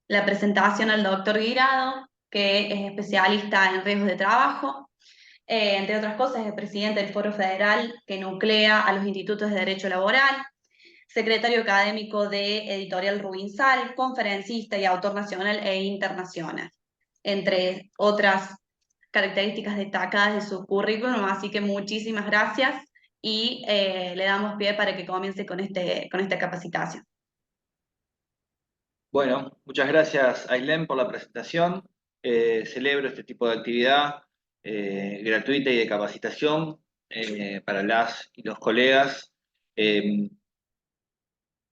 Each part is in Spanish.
la presentación al doctor Guirado, que es especialista en riesgos de trabajo. Entre otras cosas, es presidente del Foro Federal que nuclea a los institutos de derecho laboral, secretario académico de Editorial Rubinsal, conferencista y autor nacional e internacional, entre otras características destacadas de su currículum. Así que muchísimas gracias y le damos pie para que comience con esta capacitación. Bueno, muchas gracias, Ailén, por la presentación. Celebro este tipo de actividad gratuita y de capacitación para las y los colegas. Eh,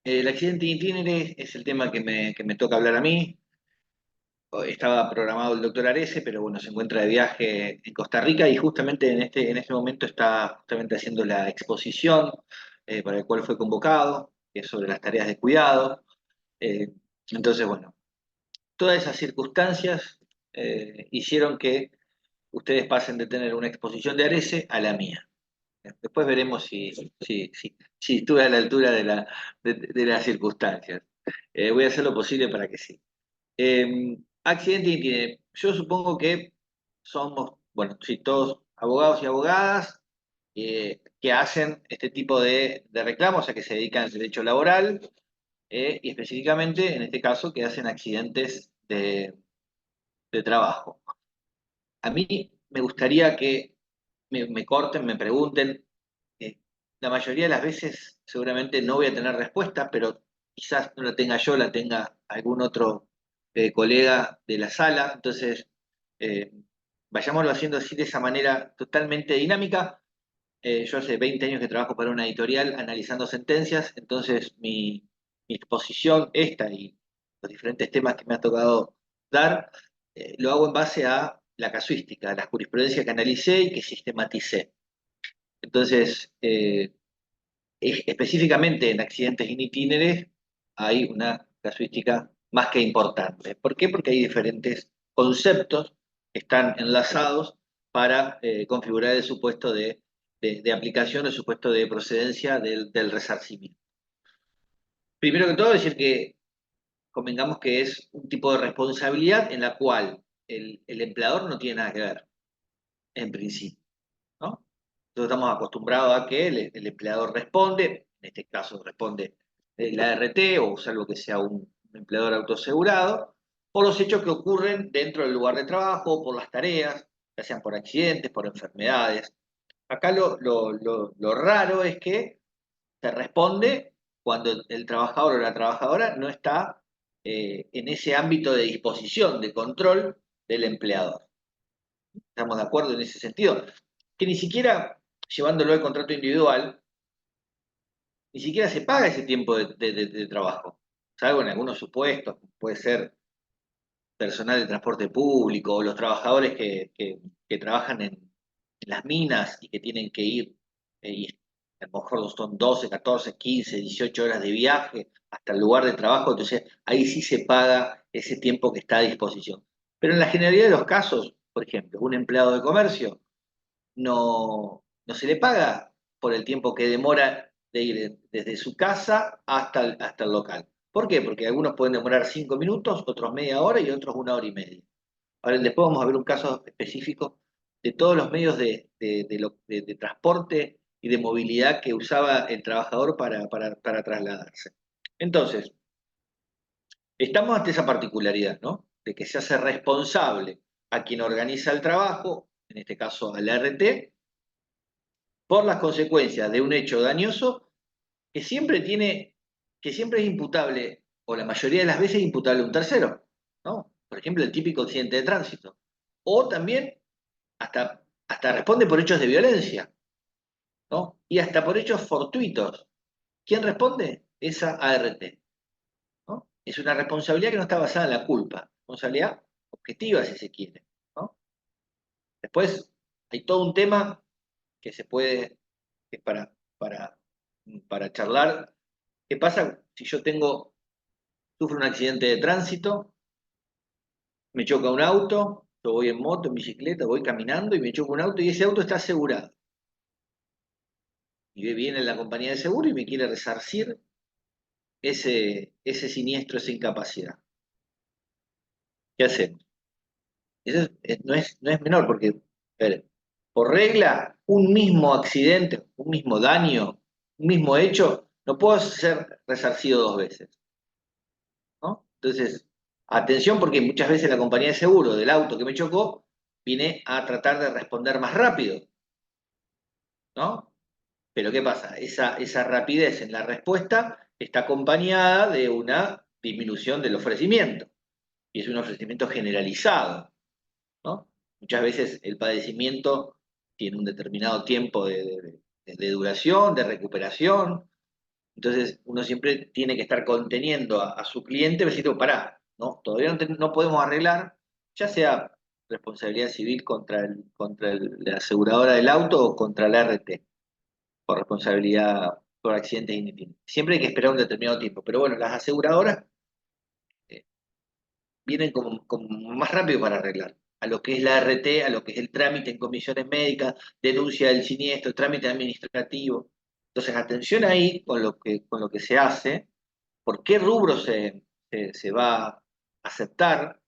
el accidente itinere es el tema que me toca hablar a mí. Estaba programado el doctor Arese, pero bueno, se encuentra de viaje en Costa Rica y justamente en este momento está justamente haciendo la exposición para el cual fue convocado, que es sobre las tareas de cuidado. Eh, entonces, bueno. Todas esas circunstancias hicieron que ustedes pasen de tener una exposición de Arese a la mía. Después veremos si estuve a la altura de las circunstancias. Voy a hacer lo posible para que sí. Accidente tiene. Yo supongo que somos, bueno, sí, todos abogados y abogadas que hacen este tipo de reclamos, a que se dedican al derecho laboral y específicamente, en este caso, que hacen accidentes de trabajo. A mí me gustaría que me corten, me pregunten. eh, la mayoría de las veces seguramente no voy a tener respuesta, pero quizás no la tenga yo, la tenga algún otro colega de la sala. Entonces, eh, vayámoslo haciendo así de esa manera totalmente dinámica. Yo hace 20 años que trabajo para una editorial analizando sentencias, entonces mi exposición, esta y los diferentes temas que me ha tocado dar, lo hago en base a la casuística, a la jurisprudencia que analicé y que sistematicé. Entonces, específicamente en accidentes in itinere hay una casuística más que importante. ¿Por qué? Porque hay diferentes conceptos que están enlazados para configurar el supuesto de aplicación, el supuesto de procedencia del resarcimiento. Primero que todo, decir que convengamos que es un tipo de responsabilidad en la cual el empleador no tiene nada que ver, en principio, ¿no? Nosotros estamos acostumbrados a que el empleador responde, en este caso responde la ART, o salvo que sea un empleador autoasegurado, por los hechos que ocurren dentro del lugar de trabajo, por las tareas, ya sean por accidentes, por enfermedades. Acá lo raro es que se responde cuando el trabajador o la trabajadora no está en ese ámbito de disposición, de control del empleador. ¿Estamos de acuerdo en ese sentido? Que ni siquiera, llevándolo al contrato individual, ni siquiera se paga ese tiempo de trabajo. Salvo en algunos supuestos, puede ser personal de transporte público o los trabajadores que trabajan en las minas y que tienen que ir, y a lo mejor son 12, 14, 15, 18 horas de viaje hasta el lugar de trabajo, entonces ahí sí se paga ese tiempo que está a disposición. Pero en la generalidad de los casos, por ejemplo, un empleado de comercio no se le paga por el tiempo que demora de ir desde su casa hasta el local. ¿Por qué? Porque algunos pueden demorar 5 minutos, otros media hora y otros 1 hora y media. Ahora, después vamos a ver un caso específico de todos los medios de transporte y de movilidad que usaba el trabajador para trasladarse. Entonces, estamos ante esa particularidad, ¿no? De que se hace responsable a quien organiza el trabajo, en este caso al RT, por las consecuencias de un hecho dañoso que siempre tiene, que siempre es imputable, o la mayoría de las veces imputable a un tercero, ¿no? Por ejemplo, el típico accidente de tránsito. O también hasta responde por hechos de violencia, ¿no? Y hasta por hechos fortuitos. ¿Quién responde? Esa ART, ¿no? Es una responsabilidad que no está basada en la culpa, responsabilidad objetiva, si se quiere, ¿no? Después hay todo un tema que se puede, que es para charlar. ¿Qué pasa si yo sufro un accidente de tránsito, me choca un auto, yo voy en moto, en bicicleta, voy caminando y me choca un auto y ese auto está asegurado? Y viene la compañía de seguro y me quiere resarcir ese siniestro, esa incapacidad. ¿Qué hacemos? Eso no es menor, porque, a ver, por regla, un mismo accidente, un mismo daño, un mismo hecho, no puede ser resarcido dos veces, ¿no? Entonces, atención, porque muchas veces la compañía de seguro del auto que me chocó viene a tratar de responder más rápido, ¿no? Pero ¿qué pasa? Esa rapidez en la respuesta está acompañada de una disminución del ofrecimiento, y es un ofrecimiento generalizado, ¿no? Muchas veces el padecimiento tiene un determinado tiempo de duración, de recuperación, entonces uno siempre tiene que estar conteniendo a su cliente, decirle, pará, ¿no? Todavía no podemos arreglar, ya sea responsabilidad civil contra la aseguradora del auto o contra la RT, por responsabilidad por accidentes ineficientes. Siempre hay que esperar un determinado tiempo, pero bueno, las aseguradoras eh, vienen como más rápido para arreglar. A lo que es la RT, a lo que es el trámite en comisiones médicas, denuncia del siniestro, trámite administrativo. Entonces, atención ahí con lo que se hace, por qué rubro se va a aceptar,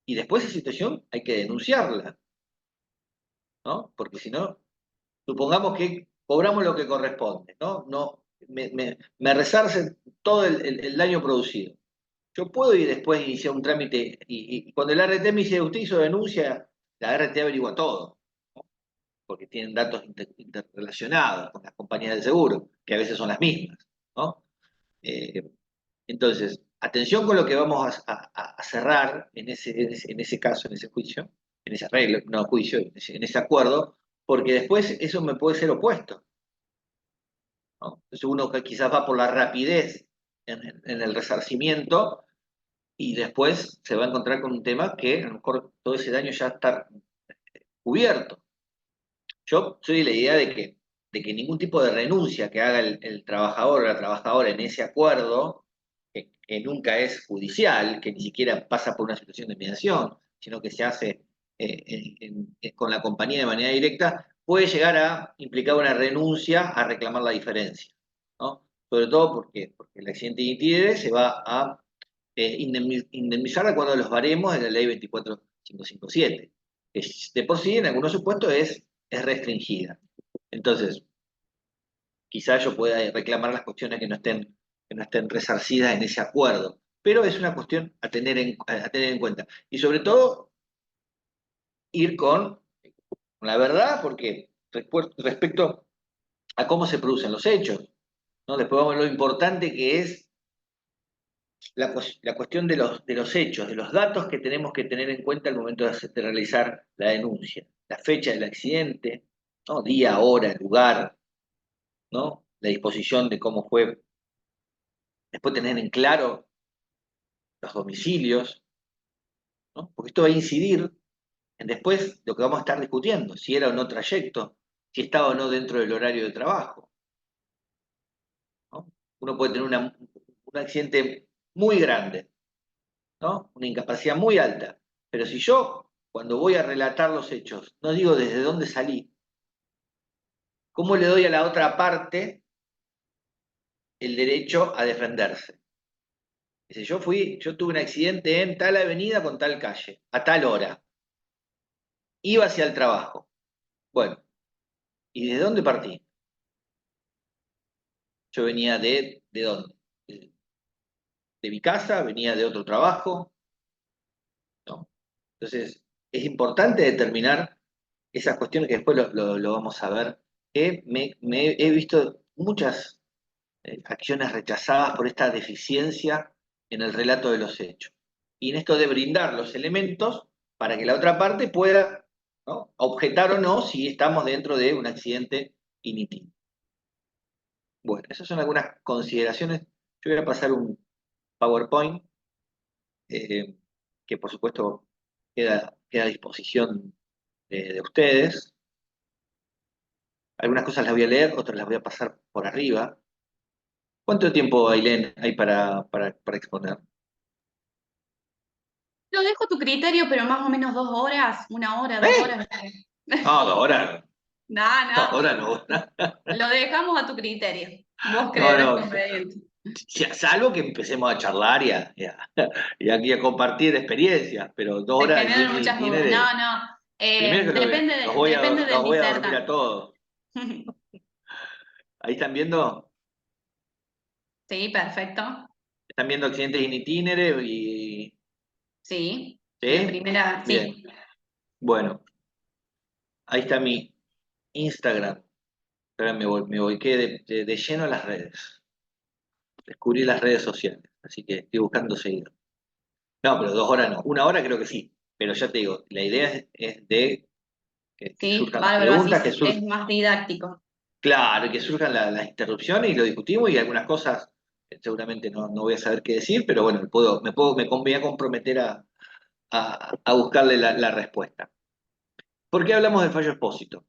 y después esa situación hay que denunciarla, ¿no? Porque si no, supongamos que cobramos lo que corresponde, ¿no? No, me resarcen todo el daño producido. Yo puedo ir después iniciar un trámite y cuando el RT me dice, usted hizo denuncia, la RT averigua todo, ¿no? Porque tienen datos interrelacionados con las compañías de seguro, que a veces son las mismas, ¿no? Eh, entonces, atención con lo que vamos a cerrar en ese caso, en ese juicio, en ese arreglo, no juicio, en ese acuerdo, porque después eso me puede ser opuesto, ¿no? Entonces uno que quizás va por la rapidez en el resarcimiento y después se va a encontrar con un tema que a lo mejor todo ese daño ya está cubierto. Yo soy de la idea de que ningún tipo de renuncia que haga el trabajador o la trabajadora en ese acuerdo, que nunca es judicial, que ni siquiera pasa por una situación de mediación, sino que se hace con la compañía de manera directa, puede llegar a implicar una renuncia a reclamar la diferencia, ¿no? Sobre todo porque el accidente de ITIERE se va a indemnizar de acuerdo a los baremos de la ley 24557, que de por sí en algunos supuestos es restringida. Entonces, quizás yo pueda reclamar las cuestiones que no estén resarcidas en ese acuerdo, pero es una cuestión a tener en cuenta. Y sobre todo, ir con la verdad, porque respecto a cómo se producen los hechos, ¿no? Después vamos a lo importante que es la cuestión de los hechos, de los datos que tenemos que tener en cuenta al momento de realizar la denuncia. La fecha del accidente, ¿no? Día, hora, lugar, ¿no? La disposición de cómo fue. Después tener en claro los domicilios, ¿no? Porque esto va a incidir en después lo que vamos a estar discutiendo, si era o no trayecto, si estaba o no dentro del horario de trabajo, ¿no? Uno puede tener un accidente muy grande, ¿no? Una incapacidad muy alta. Pero si yo, cuando voy a relatar los hechos, no digo desde dónde salí, ¿cómo le doy a la otra parte el derecho a defenderse? Dice, yo tuve un accidente en tal avenida con tal calle, a tal hora. Iba hacia el trabajo. Bueno, ¿y de dónde partí? Yo venía ¿de dónde? De mi casa, venía de otro trabajo, ¿no? Entonces, es importante determinar esas cuestiones que después lo vamos a ver, que he visto muchas acciones rechazadas por esta deficiencia en el relato de los hechos. Y en esto de brindar los elementos para que la otra parte pueda, ¿no?, objetar o no si estamos dentro de un accidente initial. Bueno, esas son algunas consideraciones. Yo voy a pasar un PowerPoint eh, que por supuesto queda a disposición de ustedes. Algunas cosas las voy a leer, otras las voy a pasar por arriba. ¿Cuánto tiempo, Ailén, hay para exponer? Lo dejo a tu criterio, pero más o menos 2 horas, 1 hora, 2 horas. ¿Eh? No, ahora No, no, no, ahora no. lo dejamos a tu criterio. Vos No, creerás no. conveniente. Salvo que empecemos a charlar y aquí a compartir experiencias, pero 2 horas de generan ciencia y muchas dudas. títeres, No, no. primero que Depende los del voy a dormir a disertante. todos. Ahí Sí, perfecto. están viendo accidentes in itinere y... Sí, en la ¿Sí? primera, Bien, sí. bueno, ahí está mi Instagram. Ahora me volqué de lleno a las redes. Descubrí las redes sociales, así que estoy buscando seguir. No, pero 2 horas no. 1 hora creo que sí. Pero ya te digo, la idea es de que Sí, surjan las bárbaro, preguntas, así es más didáctico. claro, que surjan las interrupciones y lo discutimos y algunas cosas seguramente no voy a saber qué decir, pero bueno, voy a comprometer a buscarle la respuesta. ¿Por qué hablamos del fallo expósito?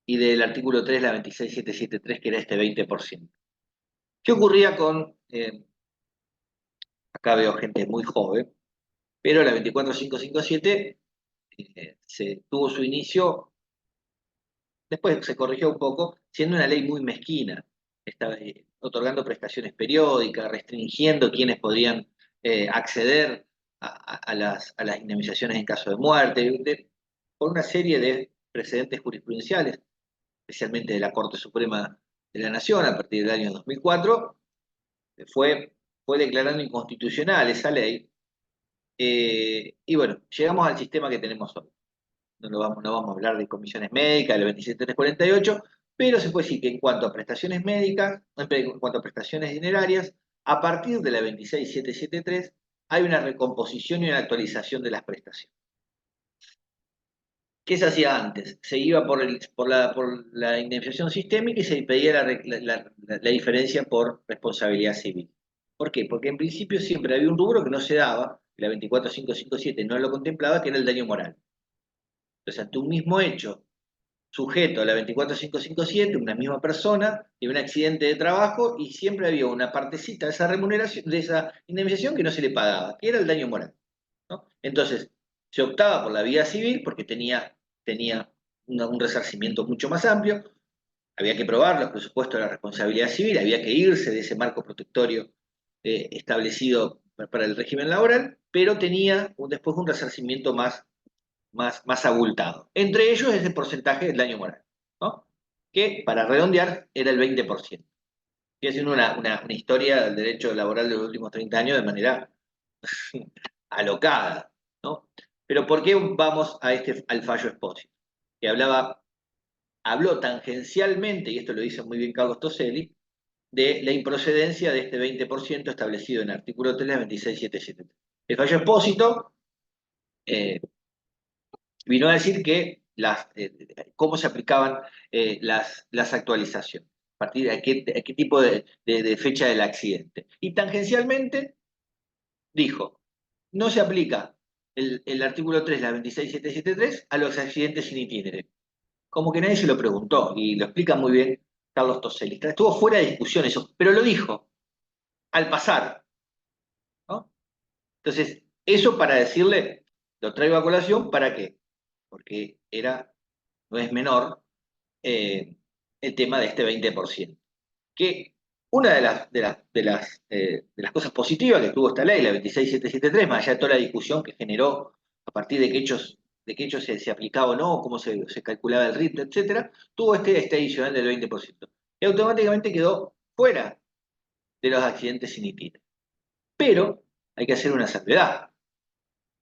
Y del artículo 3, la 26773, que era este 20%. ¿Qué ocurría acá veo gente muy joven, pero la 24557 tuvo su inicio, después se corrigió un poco, siendo una ley muy mezquina, estaba otorgando prestaciones periódicas, restringiendo quienes podían acceder a las indemnizaciones en caso de muerte, por una serie de precedentes jurisprudenciales, especialmente de la Corte Suprema de la Nación a partir del año 2004, fue, fue declarando inconstitucional esa ley. Y bueno, llegamos al sistema que tenemos hoy. No vamos a hablar de comisiones médicas, del 27348, pero se puede decir que en cuanto a prestaciones médicas, en cuanto a prestaciones dinerarias, a partir de la 26773 hay una recomposición y una actualización de las prestaciones. ¿Qué se hacía antes? Se iba por la indemnización sistémica y se pedía la diferencia por responsabilidad civil. ¿Por qué? Porque en principio siempre había un rubro que no se daba, la 24557 no lo contemplaba, que era el daño moral. Entonces, ante un mismo hecho sujeto a la 24557, una misma persona, tiene un accidente de trabajo y siempre había una partecita de esa remuneración, de esa indemnización que no se le pagaba, que era el daño moral, ¿no? Entonces, se optaba por la vía civil porque tenía un resarcimiento mucho más amplio, había que probar los presupuestos de la responsabilidad civil, había que irse de ese marco protectorio establecido para el régimen laboral, pero tenía después un resarcimiento más abultado. Entre ellos ese porcentaje del daño moral, ¿no? Que para redondear era el 20%. Y haciendo una historia del derecho laboral de los últimos 30 años de manera alocada, ¿no? Pero ¿por qué vamos al fallo expósito? Que habló tangencialmente, y esto lo dice muy bien Carlos Toselli, de la improcedencia de este 20% establecido en el artículo 3 de la 26773. El fallo expósito eh, vino a decir que cómo se aplicaban las actualizaciones, a partir de qué tipo de fecha del accidente. Y tangencialmente dijo, no se aplica el artículo 3 de la 26773 a los accidentes sin itinere. Como que nadie se lo preguntó, y lo explica muy bien Carlos Toselli. Estuvo fuera de discusión eso, pero lo dijo, al pasar, ¿no? Entonces, eso para decirle, lo traigo a colación, ¿para qué? Porque no es menor, eh, el tema de este 20%. Que una de las cosas positivas que tuvo esta ley, la 26773, más allá de toda la discusión que generó a partir de que hechos se aplicaba o no, cómo se calculaba el ritmo, etcétera, tuvo este adicional del 20%. Y automáticamente quedó fuera de los accidentes sin itinere. Pero hay que hacer una salvedad.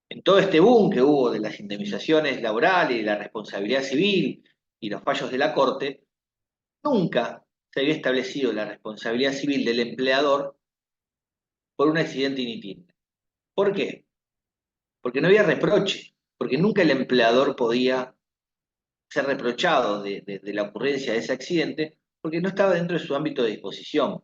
En todo este boom que hubo de las indemnizaciones laborales, la responsabilidad civil y los fallos de la Corte, nunca se había establecido la responsabilidad civil del empleador por un accidente in itinere. ¿Por qué? Porque no había reproche, porque nunca el empleador podía ser reprochado de la ocurrencia de ese accidente, porque no estaba dentro de su ámbito de disposición.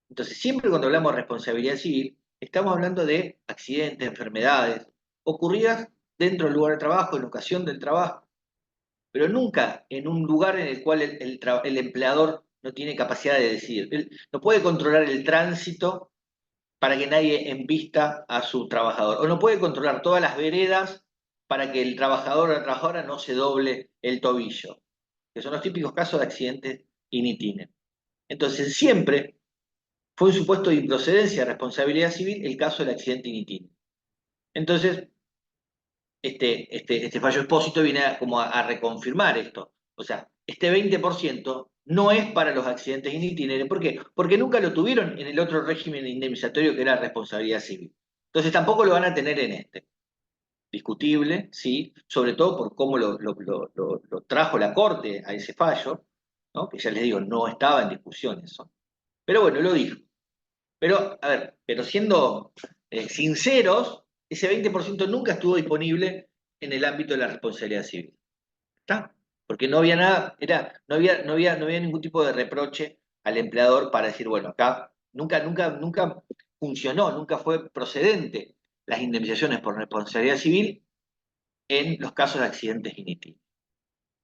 Entonces, siempre cuando hablamos de responsabilidad civil, estamos hablando de accidentes, enfermedades, ocurridas dentro del lugar de trabajo, en ocasión del trabajo, pero nunca en un lugar en el cual el empleador no tiene capacidad de decidir. Él no puede controlar el tránsito para que nadie embista a su trabajador, o no puede controlar todas las veredas para que el trabajador o la trabajadora no se doble el tobillo, que son los típicos casos de accidentes in itinere. Entonces, siempre fue un supuesto de improcedencia de responsabilidad civil el caso del accidente in itinere. Entonces, este fallo expósito viene como a reconfirmar esto. O sea, este 20% no es para los accidentes in itinere. ¿Por qué? Porque nunca lo tuvieron en el otro régimen indemnizatorio que era responsabilidad civil. Entonces tampoco lo van a tener en este. Discutible, sí, sobre todo por cómo lo trajo la Corte a ese fallo, ¿no? Que ya les digo, no estaba en discusión eso. Pero bueno, lo dijo. Pero, a ver, pero siendo sinceros, ese 20% nunca estuvo disponible en el ámbito de la responsabilidad civil. ¿Está? Porque no había nada, no había ningún tipo de reproche al empleador para decir, bueno, acá nunca funcionó, nunca fue procedente las indemnizaciones por responsabilidad civil en los casos de accidentes in itinere.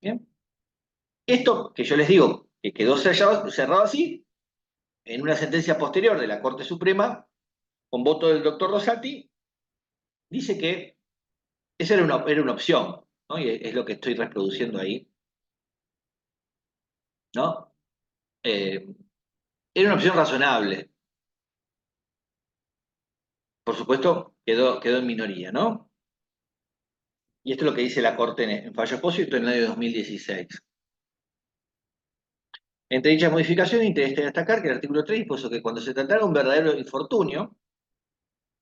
¿Bien? Esto que yo les digo, que quedó cerrado así, en una sentencia posterior de la Corte Suprema, con voto del doctor Rosati, dice que esa era una opción, ¿no? Y es lo que estoy reproduciendo ahí, ¿no? Eh, Era una opción razonable. Por supuesto, quedó en minoría, ¿no? Y esto es lo que dice la Corte en fallo expósito en el año 2016. Entre dichas modificaciones, interesa destacar que el artículo 3 dispuso que cuando se tratara de un verdadero infortunio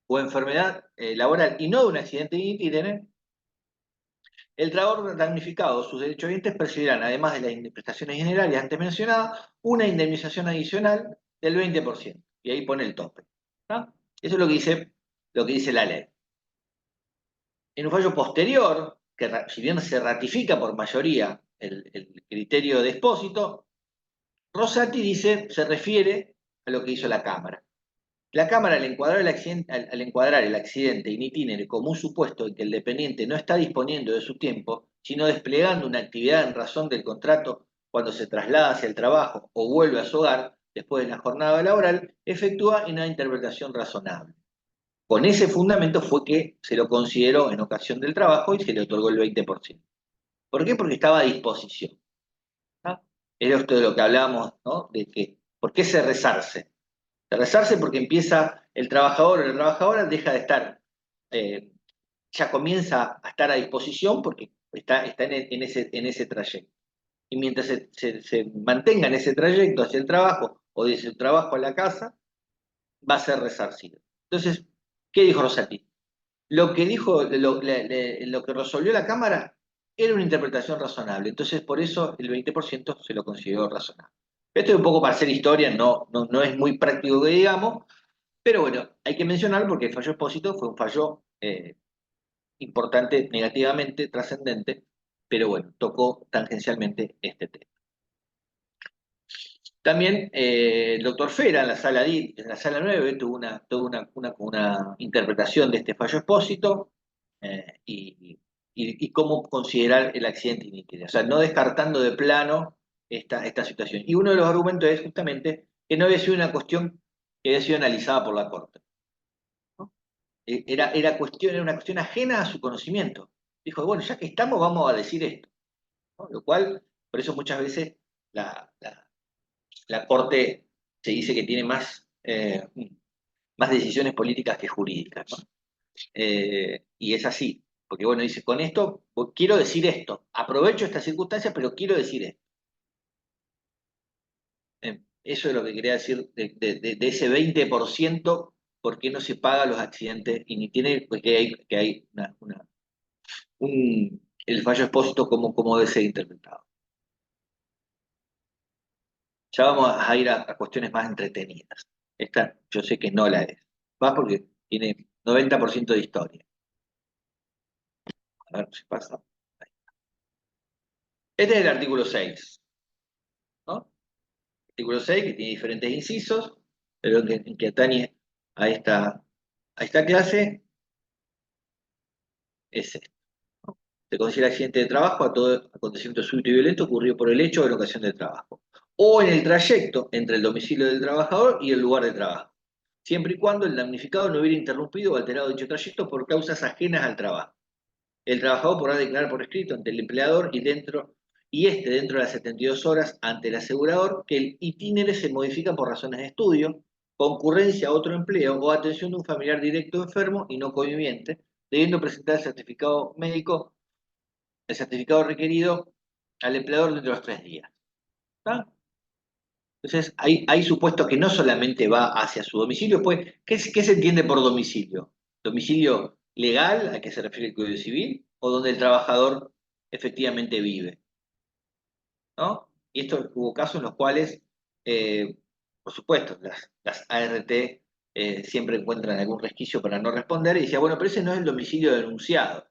o enfermedad laboral y no de un accidente in itinere, el trabajador damnificado o sus derechohabientes percibirán, además de las prestaciones generales antes mencionadas, una indemnización adicional del 20%. Y ahí pone el tope. ¿Tá? Eso es lo que dice la ley. En un fallo posterior, que si bien se ratifica por mayoría el criterio de expósito, Rosati se refiere a lo que hizo la Cámara. La Cámara, al encuadrar el accidente in itinere como un supuesto en que el dependiente no está disponiendo de su tiempo, sino desplegando una actividad en razón del contrato cuando se traslada hacia el trabajo o vuelve a su hogar después de la jornada laboral, efectúa una interpretación razonable. Con ese fundamento fue que se lo consideró en ocasión del trabajo y se le otorgó el 20%. ¿Por qué? Porque estaba a disposición. ¿Ah? Era esto de lo que hablábamos, ¿no? De que, ¿por qué se rezarse? Se rezarse porque empieza el trabajador o la trabajadora deja de estar, eh, ya comienza a estar a disposición porque está en ese trayecto. Y mientras se mantenga en ese trayecto hacia el trabajo o desde el trabajo a la casa, va a ser resarcido. Entonces, ¿qué dijo Rosati? Lo que dijo, lo que resolvió la Cámara era una interpretación razonable. Entonces, por eso el 20% se lo consideró razonable. Esto es un poco para hacer historia, no es muy práctico que digamos, pero bueno, hay que mencionarlo porque el fallo expósito fue un fallo importante, negativamente, trascendente, pero bueno, tocó tangencialmente este tema. También el doctor Fera en la sala 9 tuvo una interpretación de este fallo expósito y cómo considerar el accidente in itinere. O sea, no descartando de plano esta situación. Y uno de los argumentos es justamente que no había sido una cuestión que había sido analizada por la Corte, ¿no? Era una cuestión ajena a su conocimiento. Dijo, bueno, ya que estamos, vamos a decir esto, ¿no? Lo cual, por eso muchas veces la Corte se dice que tiene más decisiones políticas que jurídicas, ¿no? Y es así, porque bueno, dice, con esto quiero decir esto, aprovecho esta circunstancia, pero quiero decir esto. Eso es lo que quería decir de ese 20%, ¿por qué no se paga los accidentes? Y ni tiene que hay el fallo expósito como debe ser interpretado. Ya vamos a ir a cuestiones más entretenidas. Esta yo sé que no la es. Más porque tiene 90% de historia. A ver si pasa. Este es el artículo 6, ¿no? Artículo 6 que tiene diferentes incisos, pero en que atañe a esta clase es esto. Se considera accidente de trabajo a todo acontecimiento súbito y violento ocurrido por el hecho o en ocasión del trabajo, o en el trayecto entre el domicilio del trabajador y el lugar de trabajo, siempre y cuando el damnificado no hubiera interrumpido o alterado dicho trayecto por causas ajenas al trabajo. El trabajador podrá declarar por escrito ante el empleador dentro de las 72 horas ante el asegurador que el itinere se modifica por razones de estudio, concurrencia a otro empleo o atención de un familiar directo enfermo y no conviviente, debiendo presentar el certificado médico, el certificado requerido al empleador dentro de los 3 días. ¿Está? Entonces, hay supuestos que no solamente va hacia su domicilio, pues, ¿qué se entiende por domicilio? ¿Domicilio legal, a que se refiere el Código Civil, o donde el trabajador efectivamente vive? ¿No? Y esto hubo casos en los cuales, eh, por supuesto, las ART siempre encuentran algún resquicio para no responder y decía, bueno, pero ese no es el domicilio denunciado.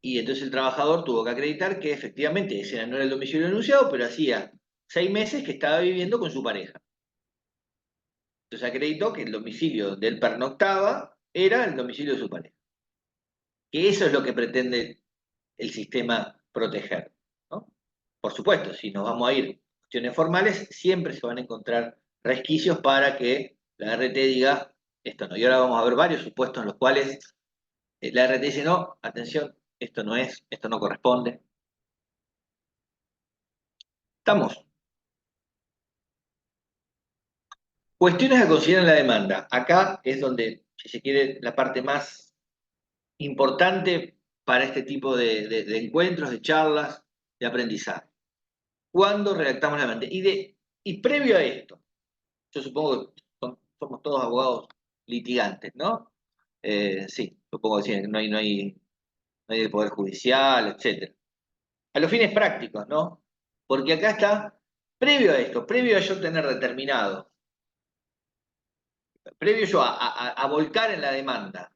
Y entonces el trabajador tuvo que acreditar que efectivamente ese no era el domicilio denunciado, pero hacía 6 meses que estaba viviendo con su pareja. Entonces acreditó que el domicilio donde él pernoctaba era el domicilio de su pareja. Que eso es lo que pretende el sistema proteger, ¿no? Por supuesto, si nos vamos a ir a cuestiones formales, siempre se van a encontrar resquicios para que la RT diga esto no. Y ahora vamos a ver varios supuestos en los cuales la RT dice no, atención, esto no es, esto no corresponde. Estamos. Cuestiones a considerar en la demanda. Acá es donde, si se quiere, la parte más importante para este tipo de encuentros, de charlas, de aprendizaje. ¿Cuándo redactamos la demanda? Y previo a esto, yo supongo que somos todos abogados litigantes, ¿no? Sí, supongo que sí, no hay el Poder Judicial, etc. A los fines prácticos, ¿no? Porque acá está, previo a esto, previo a yo tener determinado, previo yo a volcar en la demanda,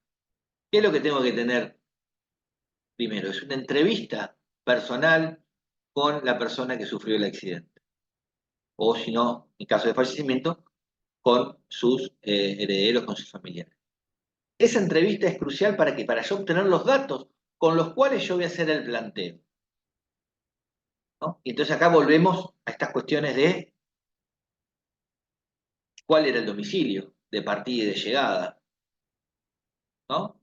¿qué es lo que tengo que tener primero? Es una entrevista personal con la persona que sufrió el accidente. O si no, en caso de fallecimiento, con sus herederos, con sus familiares. Esa entrevista es crucial para que para yo obtener los datos con los cuales yo voy a hacer el planteo, ¿no? Y entonces acá volvemos a estas cuestiones de cuál era el domicilio de partida y de llegada, ¿no?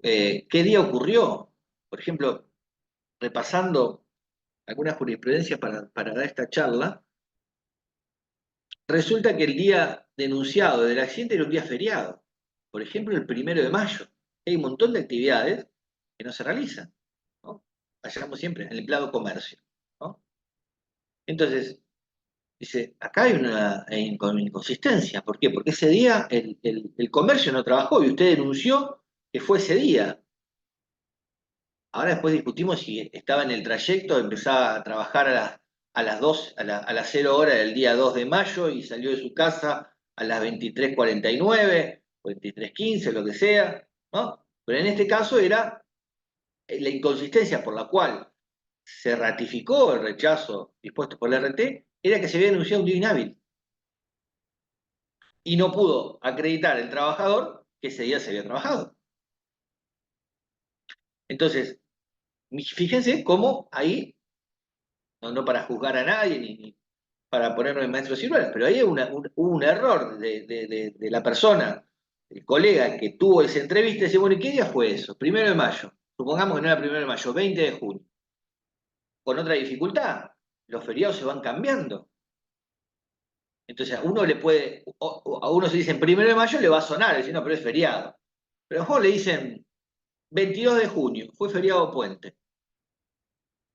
¿Qué día ocurrió? Por ejemplo, repasando alguna jurisprudencia para dar esta charla, resulta que el día denunciado del accidente era un día feriado. Por ejemplo, el 1 de mayo. Hay un montón de actividades que no se realizan, ¿no? Hallamos siempre en el empleado comercio, ¿no? Entonces, dice, acá hay una inconsistencia. ¿Por qué? Porque ese día el comercio no trabajó y usted denunció que fue ese día. Ahora después discutimos si estaba en el trayecto, empezaba a trabajar a las 2, a las 0 horas del día 2 de mayo y salió de su casa a las 23:49, 23:15, lo que sea, ¿no? Pero en este caso era la inconsistencia por la cual se ratificó el rechazo dispuesto por la RT, era que se había denunciado un día inhábil. Y no pudo acreditar el trabajador que ese día se había trabajado. Entonces, fíjense cómo ahí, no para juzgar a nadie ni para ponernos en maestros ciruelas, pero ahí hubo un error de la persona, el colega que tuvo esa entrevista, y dice, bueno, ¿y qué día fue eso? 1 de mayo. Supongamos que no era 1 de mayo, 20 de junio. Con otra dificultad, los feriados se van cambiando. Entonces a uno se dice 1 de mayo, le va a sonar, decir, no, pero es feriado. Pero a lo mejor le dicen 22 de junio, fue feriado puente,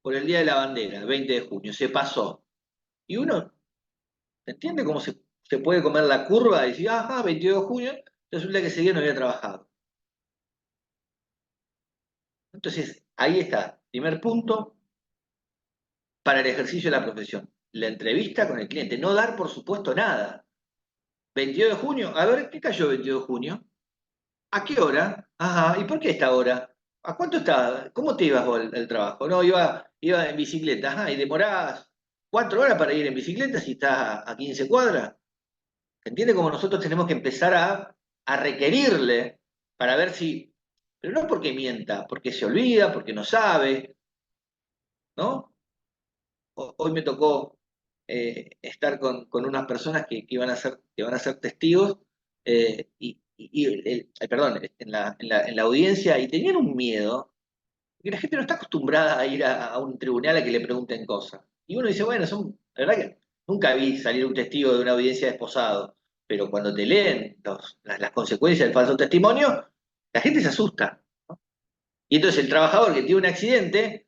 por el Día de la Bandera, 20 de junio, se pasó. Y uno entiende cómo se puede comer la curva y decir, ajá, 22 de junio, resulta que ese día no había trabajado. Entonces, ahí está, primer punto para el ejercicio de la profesión. La entrevista con el cliente, no dar por supuesto nada. 22 de junio, a ver, ¿qué cayó 22 de junio? ¿A qué hora? Ajá, ¿y por qué esta hora? ¿A cuánto estaba? ¿Cómo te ibas vos al trabajo? No, iba en bicicleta, ajá, y demorabas 4 horas para ir en bicicleta si estás a 15 cuadras. ¿Se entiende cómo nosotros tenemos que empezar a requerirle para ver si, pero no porque mienta, porque se olvida, porque no sabe, ¿no? Hoy me tocó estar con unas personas que van a ser testigos perdón, en la audiencia y tenían un miedo, porque la gente no está acostumbrada a ir a un tribunal a que le pregunten cosas. Y uno dice, bueno, la verdad que nunca vi salir un testigo de una audiencia desposado, pero cuando te leen las consecuencias del falso testimonio, la gente se asusta. Y entonces el trabajador que tiene un accidente,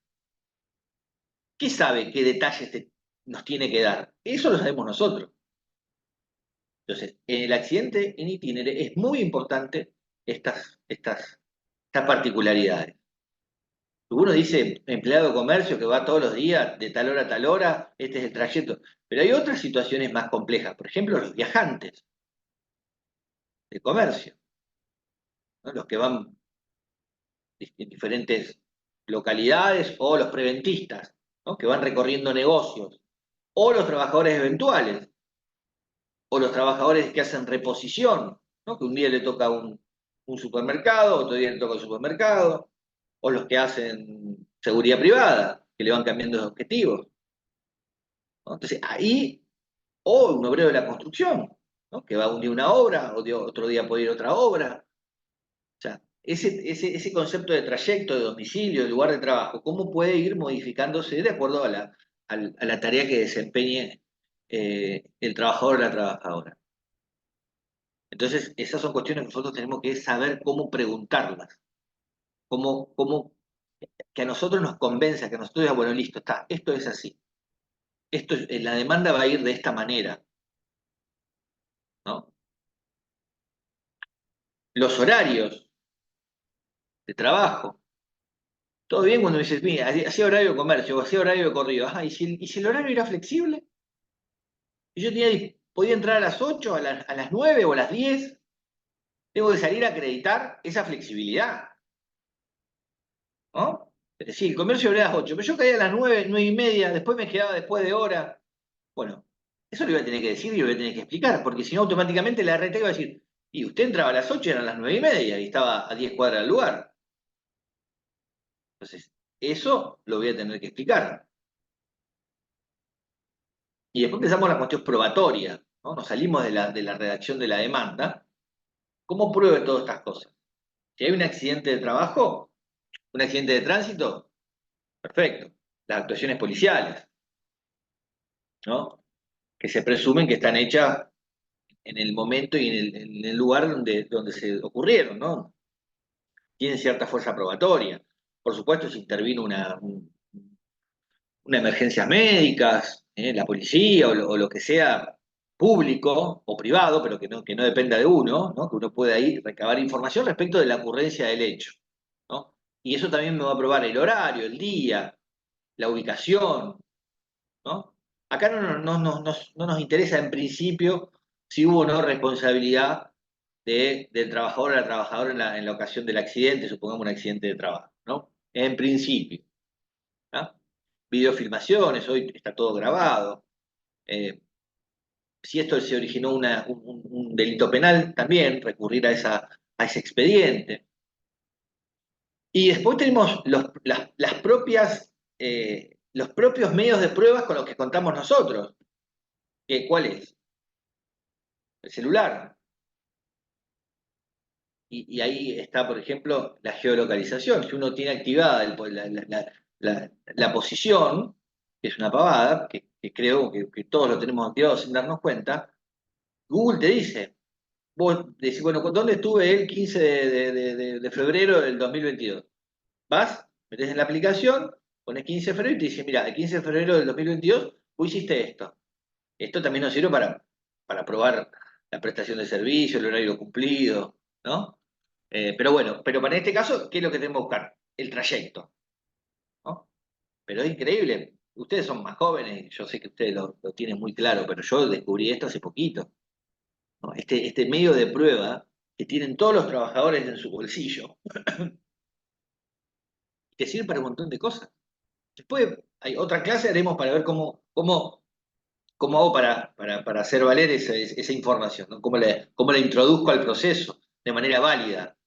¿qué sabe qué detalles nos tiene que dar? Eso lo sabemos nosotros. Entonces, en el accidente en itinere es muy importante estas particularidades. Uno dice empleado de comercio que va todos los días de tal hora a tal hora, este es el trayecto. Pero hay otras situaciones más complejas. Por ejemplo, los viajantes de comercio, ¿no? Los que van en diferentes localidades o los preventistas, ¿no? Que van recorriendo negocios, o los trabajadores eventuales, o los trabajadores que hacen reposición, ¿no? Que un día le toca un supermercado, otro día le toca un supermercado, o los que hacen seguridad privada, que le van cambiando de objetivos, ¿no? Entonces, ahí, o un obrero de la construcción, ¿no? Que va un día a una obra, otro día puede ir a otra obra. O sea, ese concepto de trayecto, de domicilio, de lugar de trabajo, ¿cómo puede ir modificándose de acuerdo a la tarea que desempeñe el trabajador o la trabajadora? Entonces, esas son cuestiones que nosotros tenemos que saber cómo preguntarlas, cómo que a nosotros nos convenza, que a nosotros diga, bueno, listo, está, esto es así, la demanda va a ir de esta manera, ¿no? Los horarios de trabajo. Todo bien cuando dices, mira, hacía horario de comercio o hacía horario de corrido. Ajá, y si el horario era flexible? Y yo podía entrar a las 8, a las 9 o a las 10. Tengo que salir a acreditar esa flexibilidad, ¿no? Es decir, el comercio abría a las 8, pero yo caía a las 9, 9 y media, después me quedaba después de hora. Bueno, eso lo iba a tener que decir y lo iba a tener que explicar, porque si no, automáticamente la RT iba a decir, y usted entraba a las 8 y eran las 9 y media y estaba a 10 cuadras del lugar. Entonces, eso lo voy a tener que explicar. Y después empezamos la cuestión probatoria, ¿no? Nos salimos de la redacción de la demanda. ¿Cómo pruebe todas estas cosas? Si hay un accidente de trabajo, un accidente de tránsito, perfecto. Las actuaciones policiales, ¿no? Que se presumen que están hechas en el momento y en el lugar donde se ocurrieron, ¿no? Tienen cierta fuerza probatoria. Por supuesto, si intervino una emergencias médicas, la policía o lo que sea público o privado, pero que no dependa de uno, ¿no? Que uno pueda ahí recabar información respecto de la ocurrencia del hecho, ¿no? Y eso también me va a probar el horario, el día, la ubicación, ¿no? Acá no nos interesa en principio si hubo o no responsabilidad del trabajador o la trabajadora en la ocasión del accidente, supongamos un accidente de trabajo, ¿no? En principio, ¿no? Videofilmaciones, hoy está todo grabado. Eh, si esto se originó un delito penal, también recurrir a ese expediente. Y después tenemos los propios medios de pruebas con los que contamos nosotros. ¿Cuál es? El celular. Y ahí está, por ejemplo, la geolocalización. Si uno tiene activada la posición, que es una pavada, que creo que todos lo tenemos activado sin darnos cuenta, Google te dice, vos decís, bueno, ¿dónde estuve el 15 de febrero del 2022? Vas, metes en la aplicación, pones 15 de febrero y te dice, mira, el 15 de febrero del 2022 vos hiciste esto. Esto también nos sirve para probar la prestación de servicio, el horario cumplido, ¿no? Pero bueno, pero para este caso, ¿qué es lo que tenemos que buscar? El trayecto, ¿no? Pero es increíble. Ustedes son más jóvenes, yo sé que ustedes lo tienen muy claro, pero yo descubrí esto hace poquito, ¿no? Este medio de prueba que tienen todos los trabajadores en su bolsillo, que sirve para un montón de cosas. Después hay otra clase, haremos para ver cómo hago para hacer valer esa información, ¿no? Cómo la introduzco al proceso de manera válida,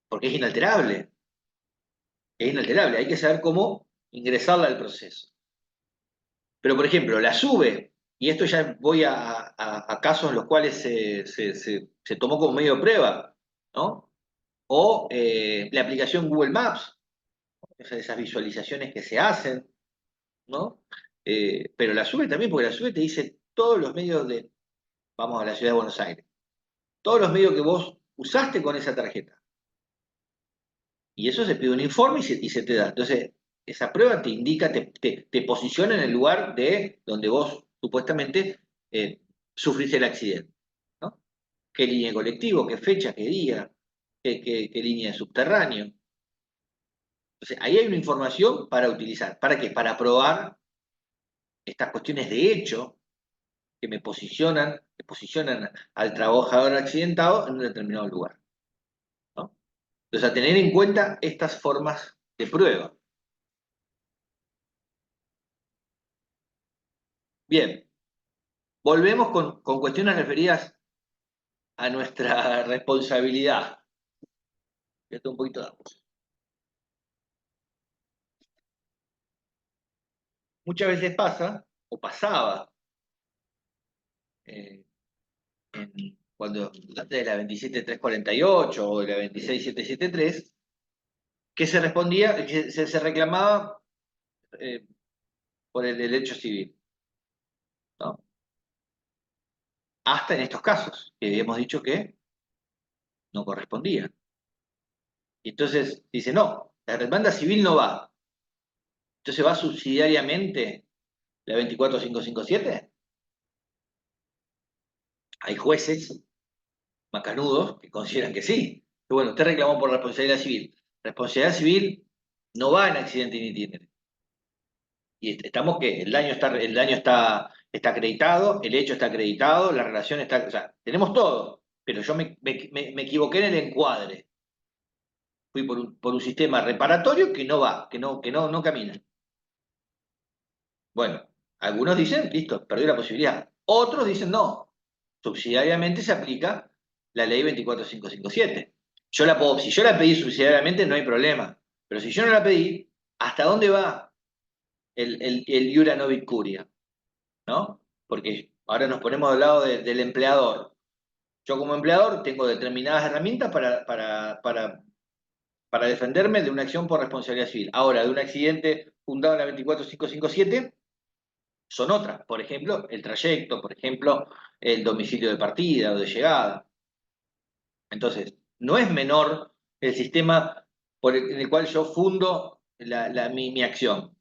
porque es inalterable, hay que saber cómo ingresarla al proceso. Pero, por ejemplo, la sube, y esto ya voy a casos en los cuales se tomó como medio de prueba, ¿no? O la aplicación Google Maps, esas visualizaciones que se hacen, ¿no? pero la SUBE también, porque la SUBE te dice todos los medios de, vamos a la ciudad de Buenos Aires, todos los medios que vos usaste con esa tarjeta. Y eso se pide un informe y se te da. Entonces, esa prueba te indica, te posiciona en el lugar de donde vos supuestamente sufriste el accidente. ¿No? ¿Qué línea de colectivo? ¿Qué fecha? ¿Qué día? ¿Qué línea de subterráneo? Entonces, ahí hay una información para utilizar. ¿Para qué? Para probar estas cuestiones de hecho que posicionan al trabajador accidentado en un determinado lugar. ¿No? Entonces, a tener en cuenta estas formas de prueba. Bien, volvemos con cuestiones referidas a nuestra responsabilidad. Esto un poquito de agua. Muchas veces pasa, o pasaba, eh, cuando antes de la 27348 o de la 26773, que se respondía, que se reclamaba eh, por el derecho civil, ¿no? Hasta en estos casos, que habíamos dicho que no correspondía. Y entonces dice, no, la demanda civil no va. Entonces va subsidiariamente la 24557. Hay jueces macanudos que consideran que sí. Pero bueno, usted reclamó por responsabilidad civil. Responsabilidad civil no va en accidente in itinere. Y estamos que el daño está acreditado, el hecho está acreditado, la relación está. O sea, tenemos todo, pero yo me equivoqué en el encuadre. Fui por un sistema reparatorio que no va, que no camina. Bueno, algunos dicen, listo, perdió la posibilidad. Otros dicen, no, subsidiariamente se aplica la ley 24557. Si yo la pedí subsidiariamente, no hay problema. Pero si yo no la pedí, ¿hasta dónde va el iura novit curia? ¿No? Porque ahora nos ponemos del lado del empleador. Yo como empleador tengo determinadas herramientas para defenderme de una acción por responsabilidad civil. Ahora, de un accidente fundado en la 24557, son otras. Por ejemplo, el trayecto, por ejemplo, el domicilio de partida o de llegada. Entonces, no es menor el sistema en el cual yo fundo mi acción.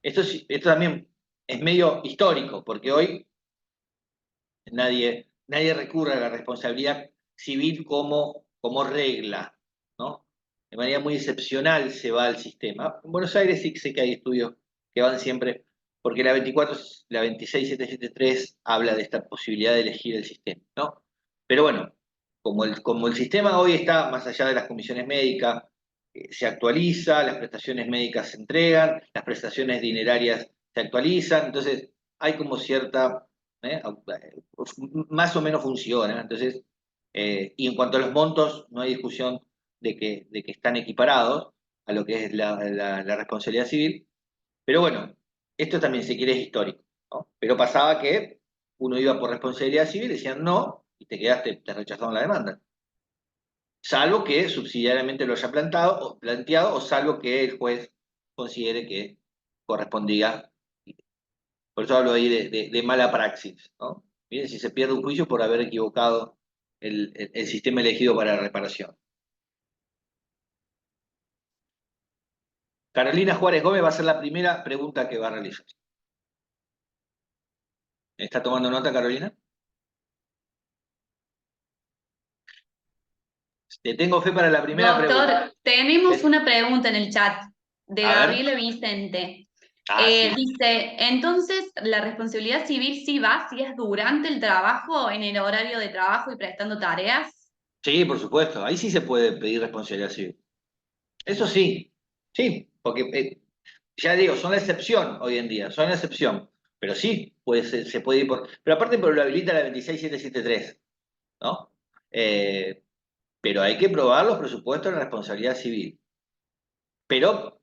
Esto también es medio histórico, porque hoy nadie recurre a la responsabilidad civil como regla, ¿no? De manera muy excepcional se va al sistema. En Buenos Aires sí que sé que hay estudios que van siempre, porque la 26773 habla de esta posibilidad de elegir el sistema, ¿no? Pero bueno, como el sistema hoy está más allá de las comisiones médicas, se actualiza, las prestaciones médicas se entregan, las prestaciones dinerarias se actualizan, entonces hay como cierta ¿eh? Más o menos funciona. Entonces, y en cuanto a los montos, no hay discusión de que están equiparados a lo que es la responsabilidad civil. Pero bueno, esto también, si quiere, es histórico, ¿no? Pero pasaba que uno iba por responsabilidad civil, decían no, y te rechazaron la demanda. Salvo que subsidiariamente lo haya planteado, o salvo que el juez considere que correspondía. Por eso hablo ahí de mala praxis, ¿no? Miren si se pierde un juicio por haber equivocado el sistema elegido para la reparación. Carolina Juárez Gómez va a ser la primera pregunta que va a realizar. ¿Está tomando nota, Carolina? Te tengo fe para la primera pregunta. Doctor, tenemos una pregunta en el chat de A ver. Gabriela Vicente. Sí. Dice, entonces, ¿la responsabilidad civil sí va si es durante el trabajo, en el horario de trabajo y prestando tareas? Sí, por supuesto. Ahí sí se puede pedir responsabilidad civil. Eso sí. Sí, porque ya digo, son la excepción hoy en día, son la excepción. Pero sí, se puede ir por. Pero aparte, pero lo habilita la 26773, ¿no? Pero hay que probar los presupuestos de responsabilidad civil. Pero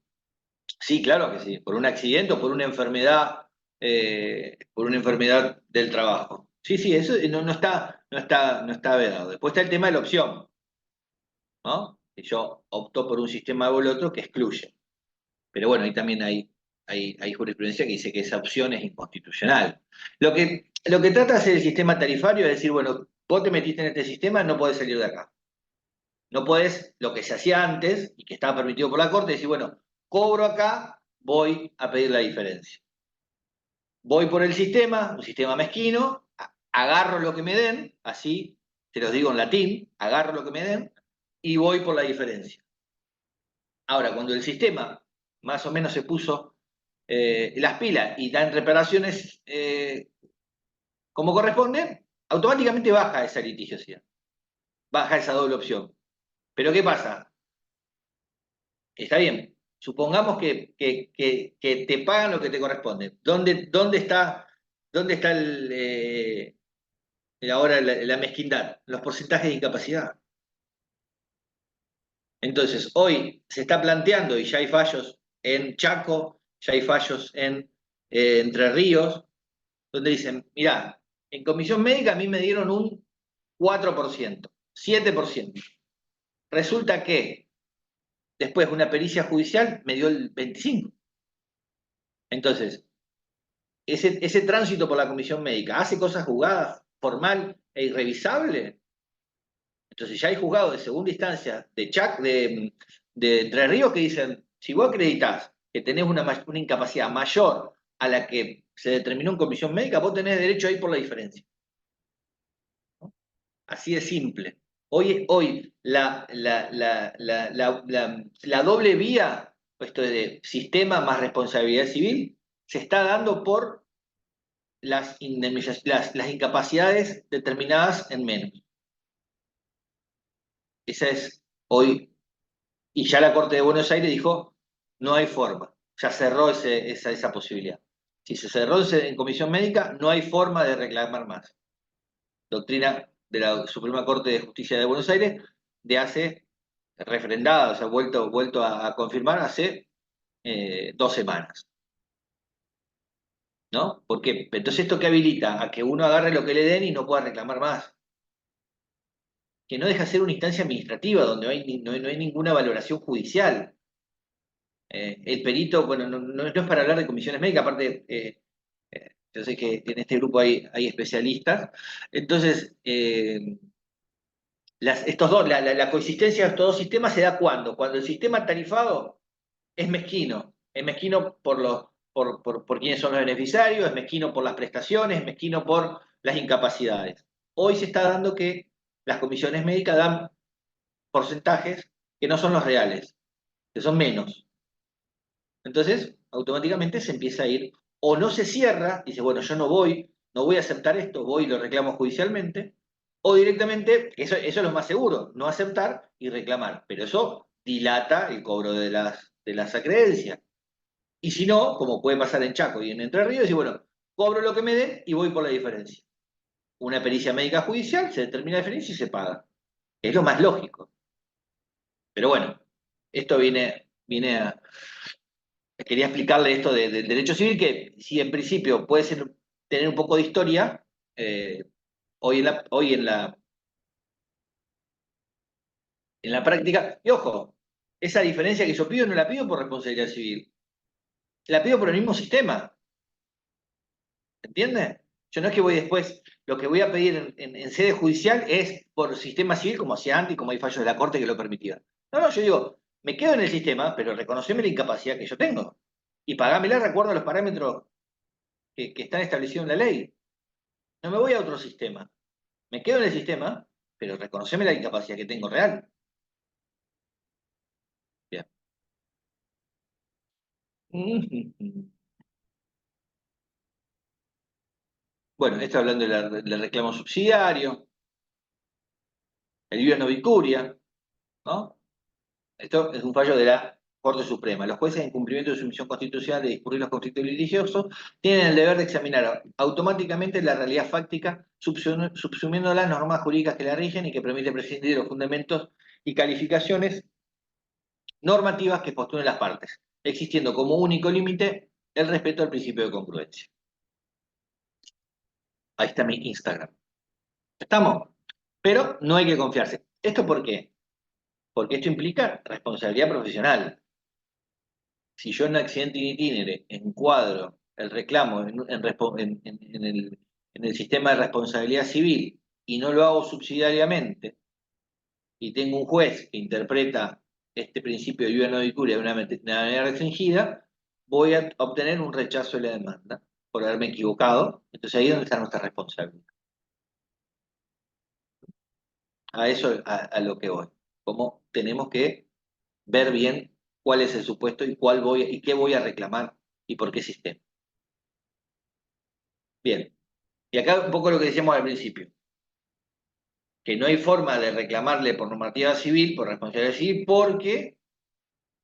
sí, claro que sí, por un accidente o por una enfermedad del trabajo. Sí, sí, eso no está vedado. Después está el tema de la opción, ¿no? Que yo opto por un sistema o el otro que excluye. Pero bueno, ahí también hay hay jurisprudencia que dice que esa opción es inconstitucional. Lo que trata de hacer el sistema tarifario es decir, bueno, vos te metiste en este sistema, no podés salir de acá. No podés, lo que se hacía antes, y que estaba permitido por la Corte, decir, bueno, cobro acá, voy a pedir la diferencia. Voy por el sistema, un sistema mezquino, agarro lo que me den, así, te los digo en latín, agarro lo que me den, y voy por la diferencia. Ahora, cuando el sistema más o menos se puso las pilas y dan reparaciones como corresponde, automáticamente baja esa litigiosidad, baja esa doble opción. Pero ¿qué pasa? Está bien, supongamos que te pagan lo que te corresponde. ¿Dónde está ahora la mezquindad? Los porcentajes de incapacidad. Entonces, hoy se está planteando, y ya hay fallos en Chaco, ya hay fallos en Entre Ríos, donde dicen, mirá, en comisión médica a mí me dieron un 4%, 7%. Resulta que después una pericia judicial me dio el 25%. Entonces, ese tránsito por la comisión médica hace cosas juzgadas formal e irrevisable. Entonces ya hay juzgados de segunda instancia de Entre Ríos que dicen, si vos acreditás que tenés una incapacidad mayor a la que se determinó en comisión médica, vos tenés derecho a ir por la diferencia. ¿No? Así de simple. Hoy la doble vía, esto de sistema más responsabilidad civil, se está dando por las incapacidades determinadas en menos. Esa es hoy, y ya la Corte de Buenos Aires dijo, no hay forma, ya cerró esa posibilidad. Si se cerró en comisión médica, no hay forma de reclamar más. Doctrina de la Suprema Corte de Justicia de Buenos Aires de hace, refrendada, o sea, vuelto a confirmar hace 2 semanas. ¿No? ¿Por qué? Entonces, ¿esto qué habilita? A que uno agarre lo que le den y no pueda reclamar más. Que no deja de ser una instancia administrativa donde no hay ninguna valoración judicial. El perito, bueno, no es para hablar de comisiones médicas, aparte, yo sé que en este grupo hay especialistas. Entonces, la coexistencia de estos dos sistemas se da cuando el sistema tarifado es mezquino por quiénes son los beneficiarios, es mezquino por las prestaciones, es mezquino por las incapacidades. Hoy se está dando que las comisiones médicas dan porcentajes que no son los reales, que son menos. Entonces, automáticamente se empieza a ir, o no se cierra, dice, bueno, yo no voy a aceptar esto, voy y lo reclamo judicialmente, o directamente, eso es lo más seguro, no aceptar y reclamar, pero eso dilata el cobro de las acreencias. Y si no, como puede pasar en Chaco y en Entre Ríos, dice, bueno, cobro lo que me den y voy por la diferencia. Una pericia médica judicial, se determina la diferencia y se paga. Es lo más lógico. Pero bueno, esto viene a, quería explicarle esto del derecho civil, que si en principio puede tener un poco de historia, hoy en la práctica, y ojo, esa diferencia que yo pido no la pido por responsabilidad civil, la pido por el mismo sistema, ¿entiendes? Yo no es que voy después, lo que voy a pedir en sede judicial es por sistema civil, como hacía antes y como hay fallos de la Corte que lo permitían. No, yo digo, me quedo en el sistema, pero reconoceme la incapacidad que yo tengo y pagámela de acuerdo a los parámetros que están establecidos en la ley. No me voy a otro sistema. Me quedo en el sistema, pero reconoceme la incapacidad que tengo real. Bien. Bueno, esto hablando del reclamo subsidiario, el ius no vicuria, ¿no? Esto es un fallo de la Corte Suprema. Los jueces, en cumplimiento de su misión constitucional de discurrir los conflictos litigiosos, tienen el deber de examinar automáticamente la realidad fáctica, subsumiendo las normas jurídicas que la rigen y que permiten prescindir de los fundamentos y calificaciones normativas que postulen las partes, existiendo como único límite el respeto al principio de congruencia. Ahí está mi Instagram. ¿Estamos? Pero no hay que confiarse. ¿Esto por qué? Porque esto implica responsabilidad profesional. si yo en accidente in itinere encuadro el reclamo en el sistema de responsabilidad civil y no lo hago subsidiariamente, y tengo un juez que interpreta este principio de iura no dicuria de una manera restringida, voy a obtener un rechazo de la demanda por haberme equivocado. Entonces ahí es donde está nuestra responsabilidad. A eso a lo que voy. Cómo tenemos que ver bien cuál es el supuesto y y qué voy a reclamar y por qué sistema. Bien. Y acá un poco lo que decíamos al principio, que no hay forma de reclamarle por normativa civil, por responsabilidad civil,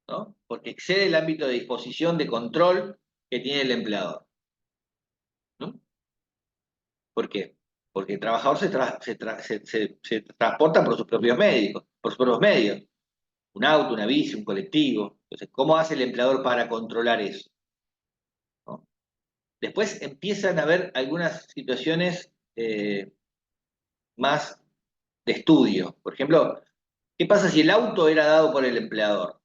¿no? Porque excede el ámbito de disposición de control que tiene el empleador, ¿no? ¿Por qué? Porque el trabajador se transporta por sus propios medios, por sus propios medios, un auto, una bici, un colectivo. Entonces, ¿cómo hace el empleador para controlar eso? ¿No? Después empiezan a haber algunas situaciones más de estudio. Por ejemplo, ¿qué pasa si el auto era dado por el empleador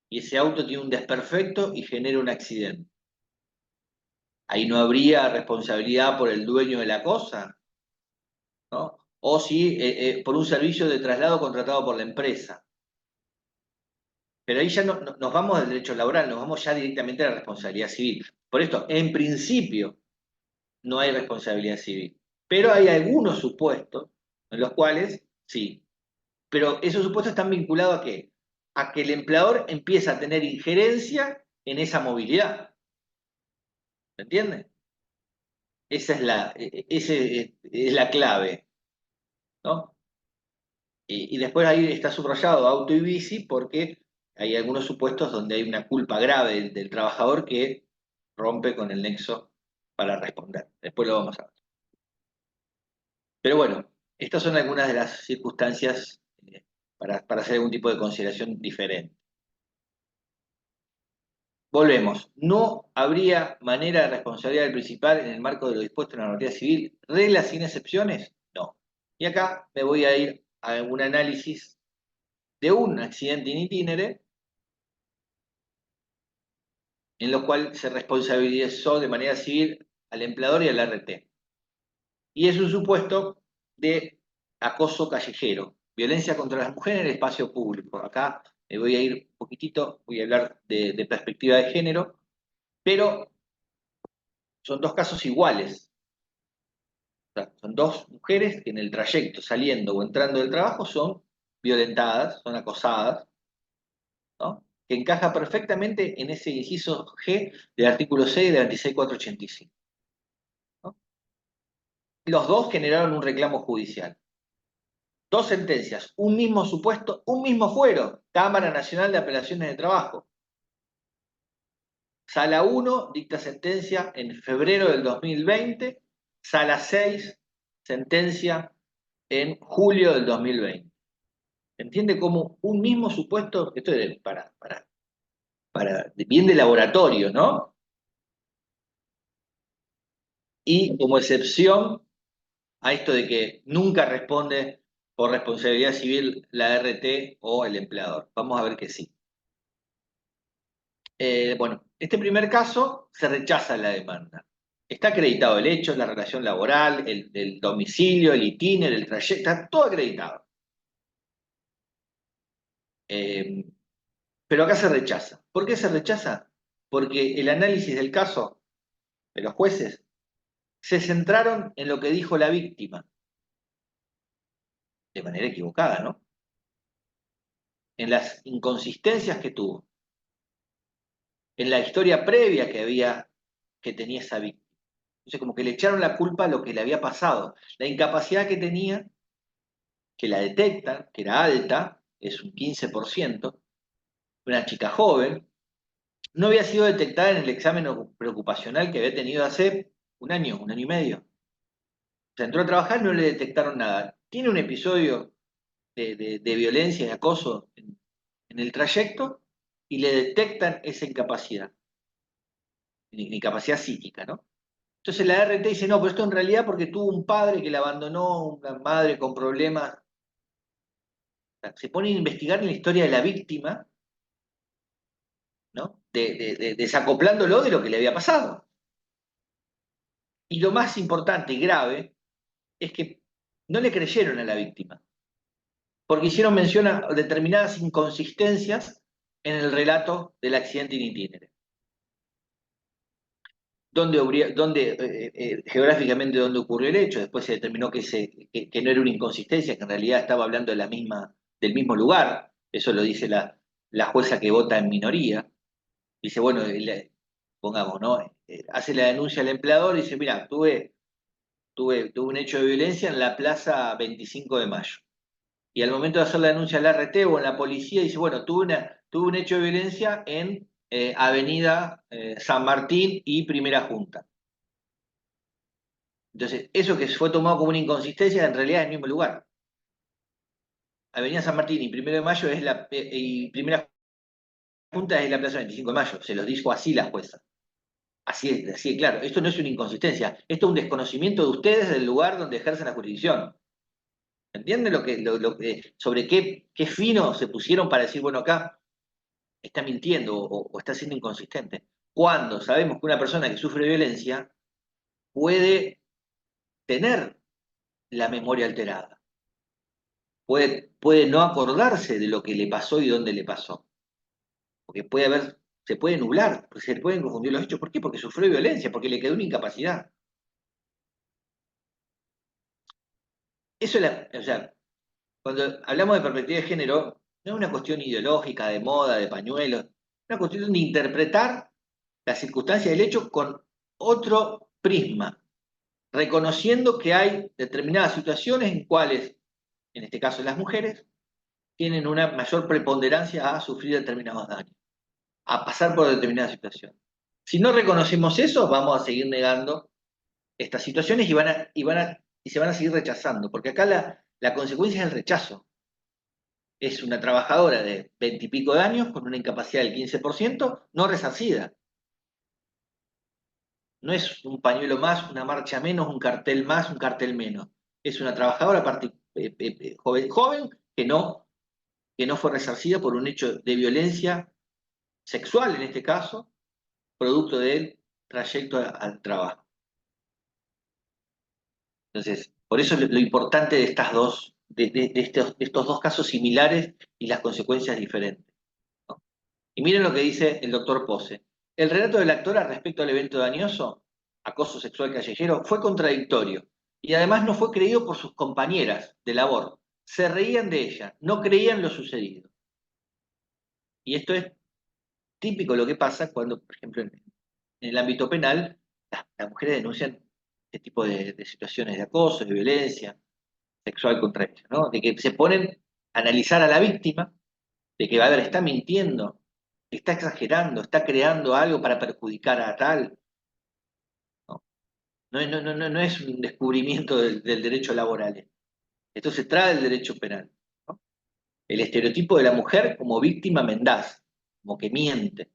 y ese auto tiene un desperfecto y genera un accidente? Ahí no habría responsabilidad por el dueño de la cosa, ¿no? O si por un servicio de traslado contratado por la empresa. Pero ahí ya nos vamos del derecho laboral, nos vamos ya directamente a la responsabilidad civil. Por esto, en principio, no hay responsabilidad civil. Pero hay algunos supuestos en los cuales sí. Pero esos supuestos están vinculados ¿a qué? A que el empleador empieza a tener injerencia en esa movilidad. ¿Se entiende? Esa es es la clave, ¿no? Y después ahí está subrayado auto y bici porque hay algunos supuestos donde hay una culpa grave del trabajador que rompe con el nexo para responder. Después lo vamos a ver. Pero bueno, estas son algunas de las circunstancias para hacer algún tipo de consideración diferente. Volvemos. No habría manera de responsabilidad del principal en el marco de lo dispuesto en la normativa civil. ¿Reglas sin excepciones? No. Y acá me voy a ir a un análisis de un accidente in itinere en lo cual se responsabilizó de manera civil al empleador y al RT. Y es un supuesto de acoso callejero, violencia contra las mujeres en el espacio público. Acá me voy a ir un poquitito, voy a hablar de perspectiva de género, pero son dos casos iguales. O sea, son dos mujeres que en el trayecto saliendo o entrando del trabajo son violentadas, son acosadas, ¿no? Que encaja perfectamente en ese inciso G del artículo 6 de la 26485. ¿No? Los dos generaron un reclamo judicial. Dos sentencias, un mismo supuesto, un mismo fuero, Cámara Nacional de Apelaciones de Trabajo. Sala 1 dicta sentencia en febrero del 2020, Sala 6 sentencia en julio del 2020. ¿Entiende cómo un mismo supuesto, esto es bien de laboratorio, ¿no? Y como excepción a esto de que nunca responde por responsabilidad civil la RT o el empleador. Vamos a ver que sí. Bueno, este primer caso se rechaza la demanda. Está acreditado el hecho, la relación laboral, el domicilio, el itinerario, el trayecto, está todo acreditado. Eh, pero acá se rechaza. ¿Por qué se rechaza? Porque el análisis del caso de los jueces se centraron en lo que dijo la víctima, de manera equivocada, ¿no? En las inconsistencias que tuvo, en la historia previa que tenía esa víctima. Entonces, como que le echaron la culpa a lo que le había pasado, la incapacidad que tenía, que la detectan, que era alta, es un 15%, una chica joven, no había sido detectada en el examen preocupacional que había tenido hace un año y medio. O sea, entró a trabajar y no le detectaron nada. Tiene un episodio de violencia y acoso en el trayecto y le detectan esa incapacidad, incapacidad psíquica, ¿no? Entonces la RT dice, no, pero esto en realidad porque tuvo un padre que la abandonó, una madre con problemas. O sea, se pone a investigar en la historia de la víctima desacoplándolo de lo que le había pasado. Y lo más importante y grave es que no le creyeron a la víctima, porque hicieron mención a determinadas inconsistencias en el relato del accidente in itinere. Geográficamente dónde ocurrió el hecho, después se determinó que no era una inconsistencia, que en realidad estaba hablando del mismo lugar, eso lo dice la jueza que vota en minoría, dice, bueno, pongamos, ¿no? Hace la denuncia al empleador y dice, mira, tuve un hecho de violencia en la plaza 25 de Mayo. Y al momento de hacer la denuncia al RT o en la policía, dice, bueno, tuve un hecho de violencia en Avenida San Martín y Primera Junta. Entonces, eso que fue tomado como una inconsistencia, en realidad es el mismo lugar. Avenida San Martín y Primero de Mayo y Primera Junta es la Plaza 25 de Mayo. Se los dijo así la jueza. Así es claro. Esto no es una inconsistencia. Esto es un desconocimiento de ustedes del lugar donde ejercen la jurisdicción. ¿Entienden sobre qué fino se pusieron para decir, bueno, acá está mintiendo o está siendo inconsistente? Cuando sabemos que una persona que sufre violencia puede tener la memoria alterada. Puede no acordarse de lo que le pasó y dónde le pasó. Porque se puede nublar, porque se pueden confundir los hechos. ¿Por qué? Porque sufrió violencia, porque le quedó una incapacidad. Eso o sea, cuando hablamos de perspectiva de género, no es una cuestión ideológica, de moda, de pañuelos, es una cuestión de interpretar la circunstancia del hecho con otro prisma, reconociendo que hay determinadas situaciones en cuales, en este caso las mujeres, tienen una mayor preponderancia a sufrir determinados daños, a pasar por determinada situación. Si no reconocemos eso, vamos a seguir negando estas situaciones y se van a seguir rechazando, porque acá la consecuencia es el rechazo. Es una trabajadora de 20 y pico de años con una incapacidad del 15%, no resarcida. No es un pañuelo más, una marcha menos, un cartel más, un cartel menos. Es una trabajadora joven que no fue resarcida por un hecho de violencia sexual, en este caso, producto del trayecto al trabajo. Entonces, por eso lo importante de estos dos casos similares y las consecuencias diferentes, ¿no? Y miren lo que dice el doctor Pose. El relato de la actora respecto al evento dañoso, acoso sexual callejero, fue contradictorio y además no fue creído por sus compañeras de labor. Se reían de ella, no creían lo sucedido. Y esto es típico lo que pasa cuando, por ejemplo, en el ámbito penal, las mujeres denuncian este tipo de situaciones de acoso, de violencia sexual contra ellas, ¿no? De que se ponen a analizar a la víctima, de que, a ver, está mintiendo, está exagerando, está creando algo para perjudicar a tal. No, no es un descubrimiento del derecho laboral. Esto se trae del derecho penal, ¿no? El estereotipo de la mujer como víctima mendaz, como que miente,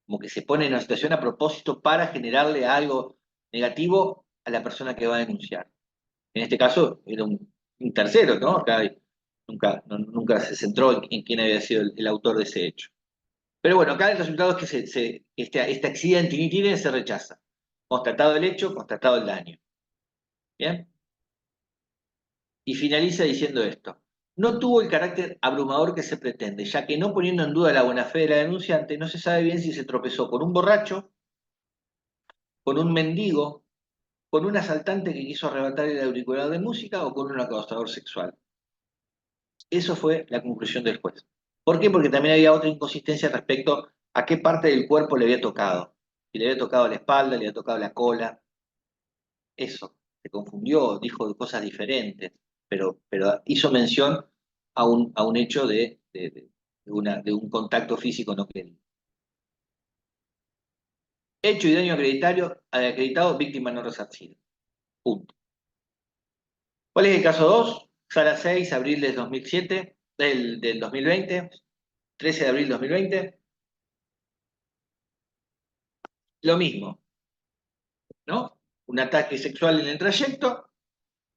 como que se pone en una situación a propósito para generarle algo negativo a la persona que va a denunciar. En este caso era un tercero, ¿no? Acá nunca se centró en quién había sido el autor de ese hecho. Pero bueno, acá el resultado es que este accidente in itinere se rechaza. Constatado el hecho, constatado el daño. ¿Bien? Y finaliza diciendo esto. No tuvo el carácter abrumador que se pretende, ya que no poniendo en duda la buena fe de la denunciante, no se sabe bien si se tropezó con un borracho, con un mendigo, con un asaltante que quiso arrebatar el auricular de música o con un acosador sexual. Eso fue la conclusión del juez. ¿Por qué? Porque también había otra inconsistencia respecto a qué parte del cuerpo le había tocado. Si le había tocado la espalda, le había tocado la cola. Eso, se confundió, dijo cosas diferentes, pero hizo mención a un hecho de un contacto físico no querido. Hecho y daño acreditado, víctima no resarcida. Punto. ¿Cuál es el caso 2? Sala 6, abril del 2007, del 2020, 13 de abril del 2020. Lo mismo, ¿no? Un ataque sexual en el trayecto,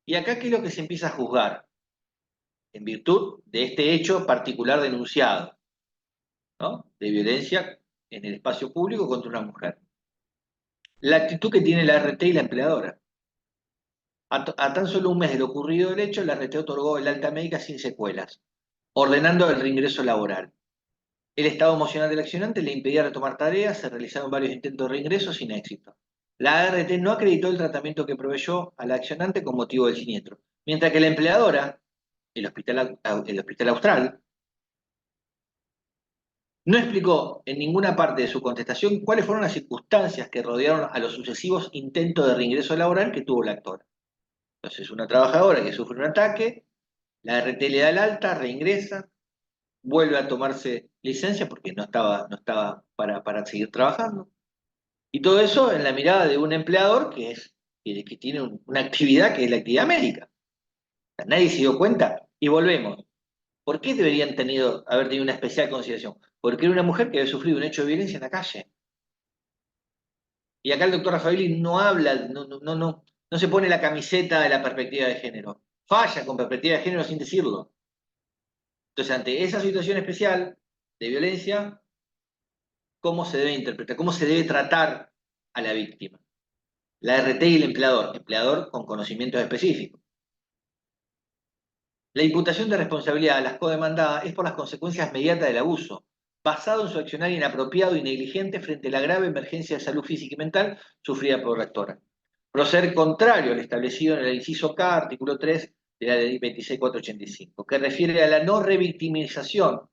y acá, ¿qué es lo que se empieza a juzgar? En virtud de este hecho particular denunciado, ¿no? De violencia en el espacio público contra una mujer. La actitud que tiene la RT y la empleadora. A tan solo un mes de lo ocurrido del hecho, la RT otorgó el alta médica sin secuelas, ordenando el reingreso laboral. El estado emocional del accionante le impedía retomar tareas, se realizaron varios intentos de reingreso sin éxito. La ART no acreditó el tratamiento que proveyó al accionante con motivo del siniestro, mientras que la empleadora, el Hospital Austral, no explicó en ninguna parte de su contestación cuáles fueron las circunstancias que rodearon a los sucesivos intentos de reingreso laboral que tuvo la actora. Entonces, una trabajadora que sufre un ataque, la RT le da el alta, reingresa, vuelve a tomarse licencia porque no estaba para seguir trabajando. Y todo eso en la mirada de un empleador que tiene una actividad que es la actividad médica. O sea, nadie se dio cuenta. Y volvemos. ¿Por qué deberían haber tenido una especial consideración? Porque era una mujer que había sufrido un hecho de violencia en la calle. Y acá el doctor Rafaeli no habla, no se pone la camiseta de la perspectiva de género. Falla con perspectiva de género sin decirlo. Entonces, ante esa situación especial de violencia, ¿cómo se debe interpretar? ¿Cómo se debe tratar a la víctima? La RT y el empleador con conocimientos específicos. La imputación de responsabilidad a las codemandadas es por las consecuencias inmediatas del abuso, basado en su accionar inapropiado y negligente frente a la grave emergencia de salud física y mental sufrida por la actora. Proceder contrario al establecido en el inciso K, artículo 3 de la ley 26.485, que refiere a la no revictimización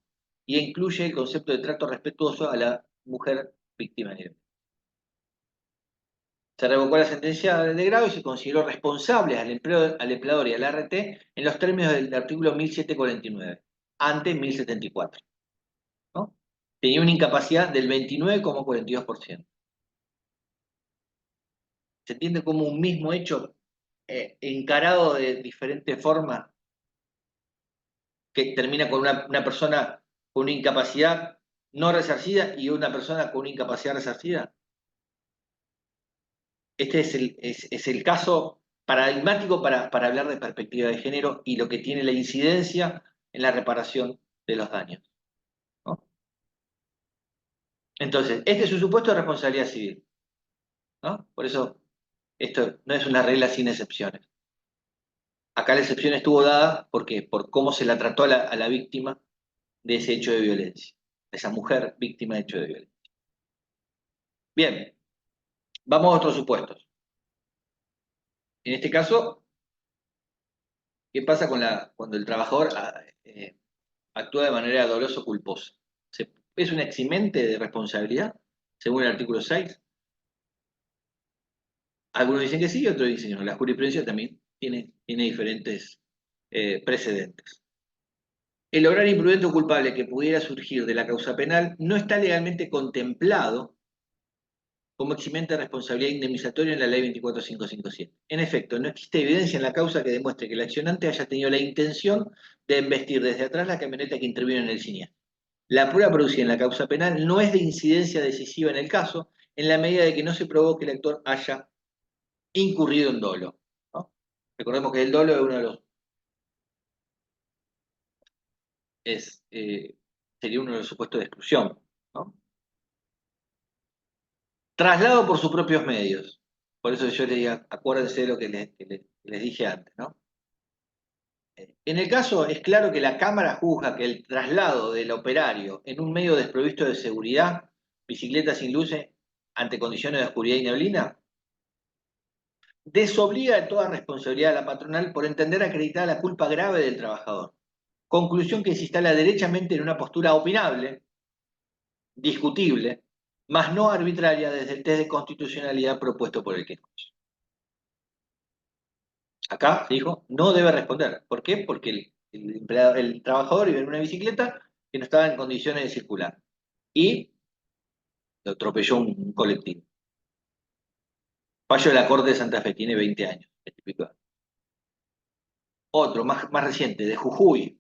y incluye el concepto de trato respetuoso a la mujer víctima de violencia. Se revocó la sentencia de grado y se consideró responsables al empleador y al ART en los términos del artículo 1749, ante 1074. ¿No? Tenía una incapacidad del 29,42%. Se entiende como un mismo hecho encarado de diferentes formas que termina con una persona con una incapacidad no resarcida y una persona con una incapacidad resarcida. Este es el caso paradigmático para hablar de perspectiva de género y lo que tiene la incidencia en la reparación de los daños, ¿no? Entonces, este es un supuesto de responsabilidad civil, ¿no? Por eso, esto no es una regla sin excepciones. Acá la excepción estuvo dada por cómo se la trató a la víctima de ese hecho de violencia, de esa mujer víctima de hecho de violencia. Bien, vamos a otros supuestos. En este caso, ¿qué pasa cuando el trabajador actúa de manera dolosa o culposa? ¿Es un eximente de responsabilidad, según el artículo 6? Algunos dicen que sí y otros dicen que no. La jurisprudencia también tiene diferentes precedentes. El obrar imprudente o culpable que pudiera surgir de la causa penal no está legalmente contemplado como eximente de responsabilidad indemnizatoria en la ley 24557. En efecto, no existe evidencia en la causa que demuestre que el accionante haya tenido la intención de embestir desde atrás la camioneta que intervino en el siniestro. La prueba producida en la causa penal no es de incidencia decisiva en el caso, en la medida de que no se probó que el actor haya incurrido en dolo, ¿no? Recordemos que el dolo es uno de los sería uno de los supuestos de exclusión, ¿no? Traslado por sus propios medios. Por eso yo les digo, acuérdense de lo que les dije antes, ¿no? En el caso es claro que la Cámara juzga que el traslado del operario en un medio desprovisto de seguridad, bicicleta sin luces, ante condiciones de oscuridad y neblina, desobliga de toda responsabilidad a la patronal por entender acreditada la culpa grave del trabajador. Conclusión que se instala derechamente en una postura opinable, discutible, mas no arbitraria desde el test de constitucionalidad propuesto por el quejoso. Acá se dijo, no debe responder. ¿Por qué? Porque el trabajador iba en una bicicleta que no estaba en condiciones de circular. Y lo atropelló un colectivo. Fallo de la Corte de Santa Fe, tiene 20 años. Otro, más reciente, de Jujuy.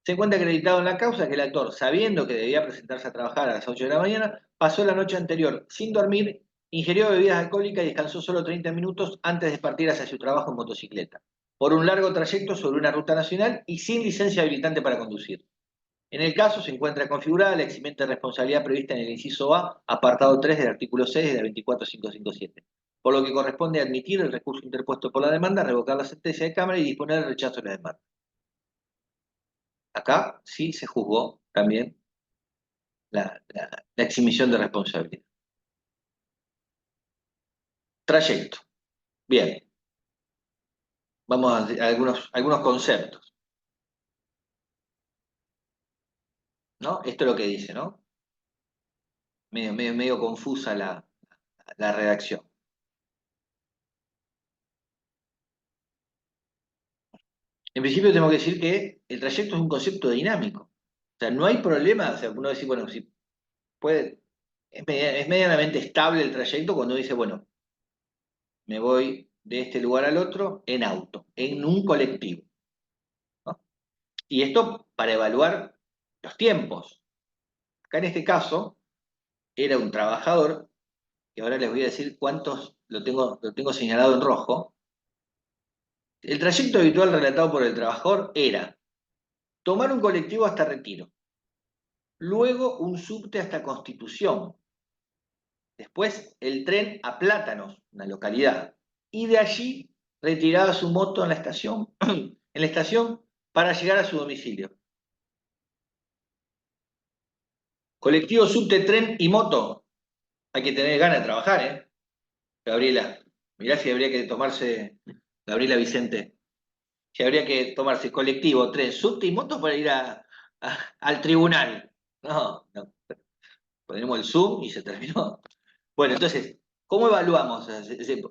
Se encuentra acreditado en la causa que el actor, sabiendo que debía presentarse a trabajar a las 8 de la mañana, pasó la noche anterior sin dormir, ingirió bebidas alcohólicas y descansó solo 30 minutos antes de partir hacia su trabajo en motocicleta, por un largo trayecto sobre una ruta nacional y sin licencia habilitante para conducir. En el caso se encuentra configurada la eximente de responsabilidad prevista en el inciso A, apartado 3 del artículo 6 de la 24557, por lo que corresponde admitir el recurso interpuesto por la demanda, revocar la sentencia de Cámara y disponer el rechazo de la demanda. Acá sí se juzgó también la exhibición de responsabilidad. Trayecto. Bien. Vamos a algunos conceptos, ¿no? Esto es lo que dice, ¿no? Medio confusa la redacción. En principio tengo que decir que el trayecto es un concepto dinámico. O sea, no hay problema, o sea, uno dice, bueno, si puede, es medianamente estable el trayecto cuando dice, bueno, me voy de este lugar al otro en auto, en un colectivo, ¿no? Y esto para evaluar los tiempos. Acá en este caso era un trabajador, que ahora les voy a decir cuántos lo tengo señalado en rojo. El trayecto habitual relatado por el trabajador era tomar un colectivo hasta Retiro, luego un subte hasta Constitución, después el tren a Plátanos, una localidad, y de allí retiraba su moto en en la estación para llegar a su domicilio. Colectivo, subte, tren y moto. Hay que tener ganas de trabajar, ¿eh? Gabriela, mirá si habría que tomarse, Gabriela Vicente, si habría que tomarse colectivo, tren, subte y moto para ir al tribunal. No, no, ponemos el Zoom y se terminó. Bueno, entonces, ¿cómo evaluamos?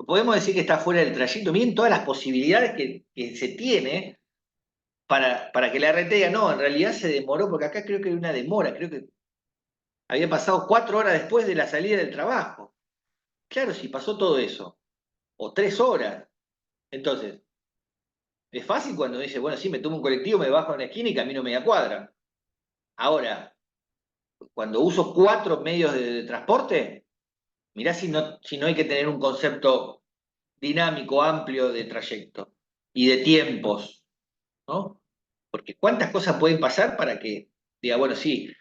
Podemos decir que está fuera del trayecto. Miren todas las posibilidades que se tiene para que la RT diga, no, en realidad se demoró, porque acá creo que hay una demora, creo que había pasado 4 horas después de la salida del trabajo. Claro, si pasó todo eso, o 3 horas. Entonces, es fácil cuando dice, bueno, sí, me tomo un colectivo, me bajo en la esquina y camino media cuadra. Ahora, cuando uso 4 medios de transporte, mirá si no hay que tener un concepto dinámico, amplio de trayecto y de tiempos, ¿no? Porque cuántas cosas pueden pasar para que diga, bueno, sí,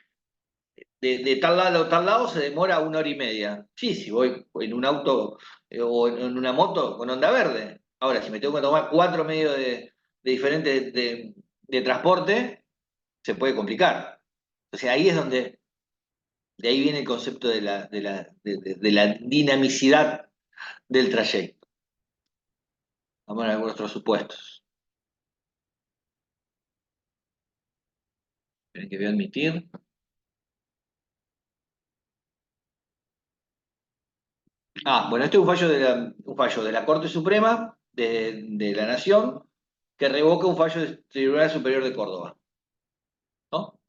de tal lado a tal lado se demora 1 hora y media. Sí, si voy en un auto o en una moto con onda verde. Ahora, si me tengo que tomar 4 medios de diferentes de transporte, se puede complicar. O sea, ahí es donde, de ahí viene el concepto de la dinamicidad del trayecto. Vamos a ver algunos otros supuestos. Tienen que voy a admitir. Bueno, este es un fallo de la Corte Suprema de la Nación que revoca un fallo del Tribunal Superior de Córdoba, ¿no?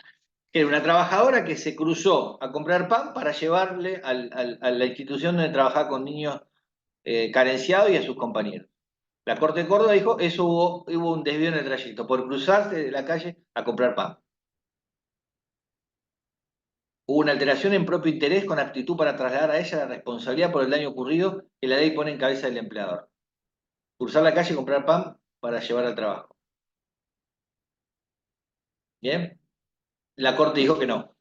Era una trabajadora que se cruzó a comprar pan para llevarle a la institución donde trabajaba con niños carenciados y a sus compañeros. La Corte de Córdoba dijo, eso hubo un desvío en el trayecto, por cruzarse de la calle a comprar pan. Hubo una alteración en propio interés con aptitud para trasladar a ella la responsabilidad por el daño ocurrido que la ley pone en cabeza del empleador. Cruzar la calle y comprar pan para llevar al trabajo. ¿Bien? La Corte dijo que no.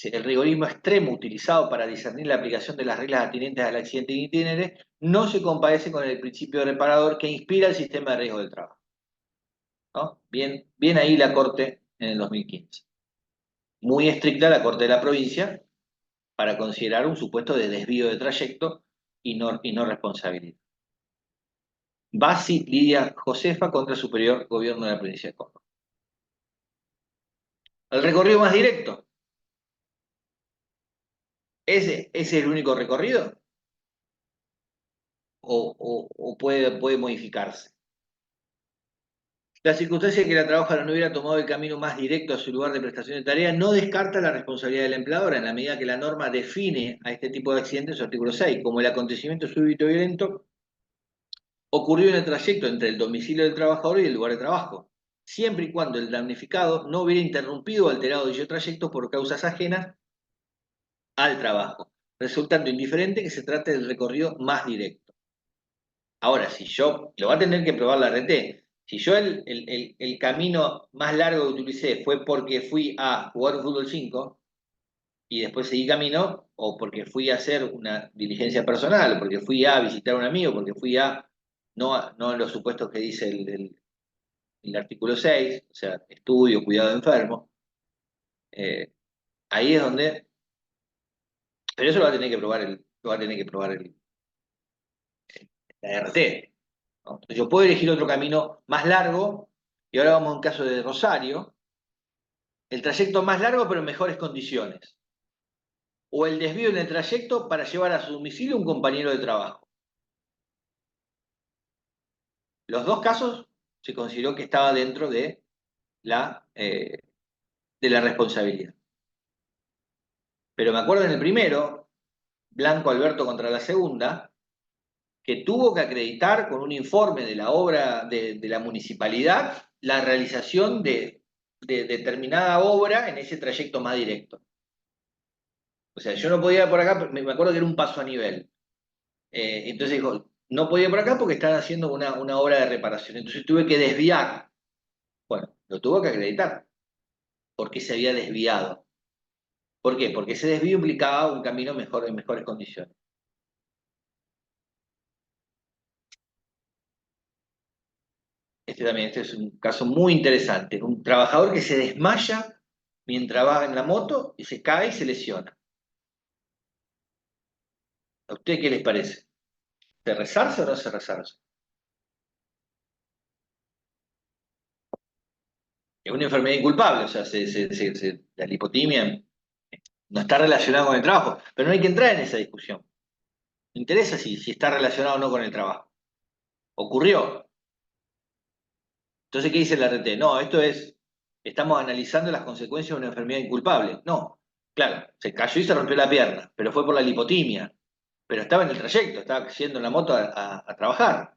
El rigorismo extremo utilizado para discernir la aplicación de las reglas atinentes al accidente in itinere no se compadece con el principio reparador que inspira el sistema de riesgo del trabajo, ¿no? Bien ahí la Corte en el 2015. Muy estricta la Corte de la provincia para considerar un supuesto de desvío de trayecto y no responsabilidad. Bassi Lidia Josefa contra el Superior Gobierno de la Provincia de Córdoba. El recorrido más directo. ¿Ese es el único recorrido? ¿O puede modificarse? La circunstancia de que la trabajadora no hubiera tomado el camino más directo a su lugar de prestación de tarea no descarta la responsabilidad de la empleadora, en la medida que la norma define a este tipo de accidentes en su artículo 6, como el acontecimiento súbito y violento ocurrió en el trayecto entre el domicilio del trabajador y el lugar de trabajo, siempre y cuando el damnificado no hubiera interrumpido o alterado dicho trayecto por causas ajenas al trabajo, resultando indiferente que se trate del recorrido más directo. Ahora, si yo, lo va a tener que probar la RT, Si yo el camino más largo que utilicé fue porque fui a jugar un fútbol 5 y después seguí camino, o porque fui a hacer una diligencia personal, o porque fui a visitar a un amigo, porque fui a, no en los supuestos que dice el artículo 6, o sea, estudio, cuidado de enfermo, eh, ahí es donde, pero eso lo va a tener que probar lo va a tener que probar la RT, ¿no? Entonces yo puedo elegir otro camino más largo, y ahora vamos a un caso de Rosario, el trayecto más largo pero en mejores condiciones, o el desvío en el trayecto para llevar a su domicilio un compañero de trabajo. Los dos casos se consideró que estaba dentro de la responsabilidad. Pero me acuerdo en el primero, Blanco Alberto contra la segunda, que tuvo que acreditar con un informe de la obra de la municipalidad la realización de determinada obra en ese trayecto más directo. O sea, yo no podía ir por acá, me acuerdo que era un paso a nivel. Entonces dijo, no podía ir por acá porque están haciendo una obra de reparación. Entonces tuve que desviar. Bueno, lo tuvo que acreditar porque se había desviado. ¿Por qué? Porque ese desvío implicaba un camino mejor, en mejores condiciones. Este es un caso muy interesante. Un trabajador que se desmaya mientras va en la moto y se cae y se lesiona. ¿A usted qué les parece? ¿Se resarce o no se resarce? Es una enfermedad inculpable, o sea, la lipotimia no está relacionada con el trabajo, pero no hay que entrar en esa discusión. Me interesa si está relacionado o no con el trabajo. Ocurrió. Entonces, ¿qué dice la RT? No, estamos analizando las consecuencias de una enfermedad inculpable. No, claro, se cayó y se rompió la pierna, pero fue por la lipotimia. Pero estaba en el trayecto, estaba yendo en la moto a trabajar.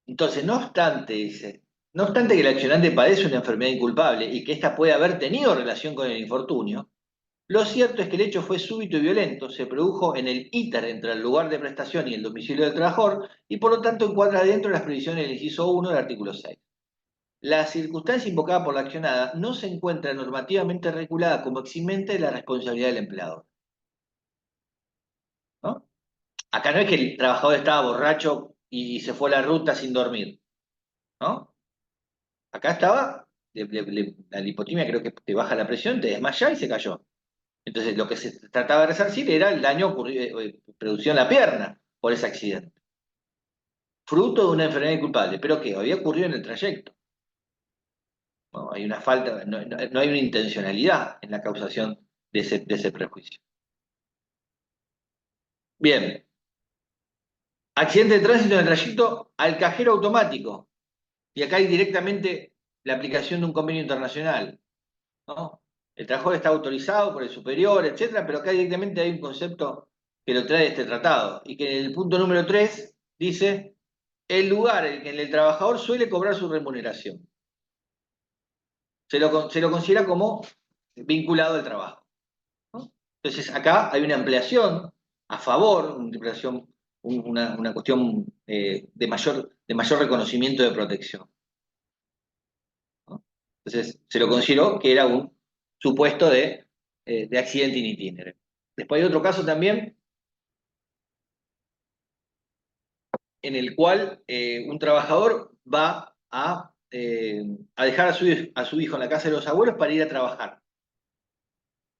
Entonces, no obstante, dice, no obstante que el accionante padece una enfermedad inculpable y que ésta puede haber tenido relación con el infortunio, lo cierto es que el hecho fue súbito y violento, se produjo en el íter entre el lugar de prestación y el domicilio del trabajador y por lo tanto encuadra dentro de las previsiones del inciso 1 del artículo 6. La circunstancia invocada por la accionada no se encuentra normativamente regulada como eximente de la responsabilidad del empleador, ¿no? Acá no es que el trabajador estaba borracho y se fue a la ruta sin dormir, ¿no? Acá estaba, la lipotimia creo que te baja la presión, te desmaya y se cayó. Entonces lo que se trataba de resarcir era el daño producido en la pierna por ese accidente. Fruto de una enfermedad inculpable, pero que había ocurrido en el trayecto. ¿No? Hay una falta, no hay una intencionalidad en la causación de ese prejuicio. Bien, accidente de tránsito en el trayecto al cajero automático. Y acá hay directamente la aplicación de un convenio internacional, ¿no? El trabajador está autorizado por el superior, etcétera, pero acá directamente hay un concepto que lo trae este tratado. Y que en el punto número 3 dice el lugar en el que el trabajador suele cobrar su remuneración. Se lo considera como vinculado al trabajo, ¿no? Entonces acá hay una ampliación a favor, una ampliación, una cuestión de mayor reconocimiento de protección, ¿no? Entonces se lo consideró que era un supuesto de accidente in itinere. Después hay otro caso también en el cual un trabajador va a dejar a su hijo en la casa de los abuelos para ir a trabajar.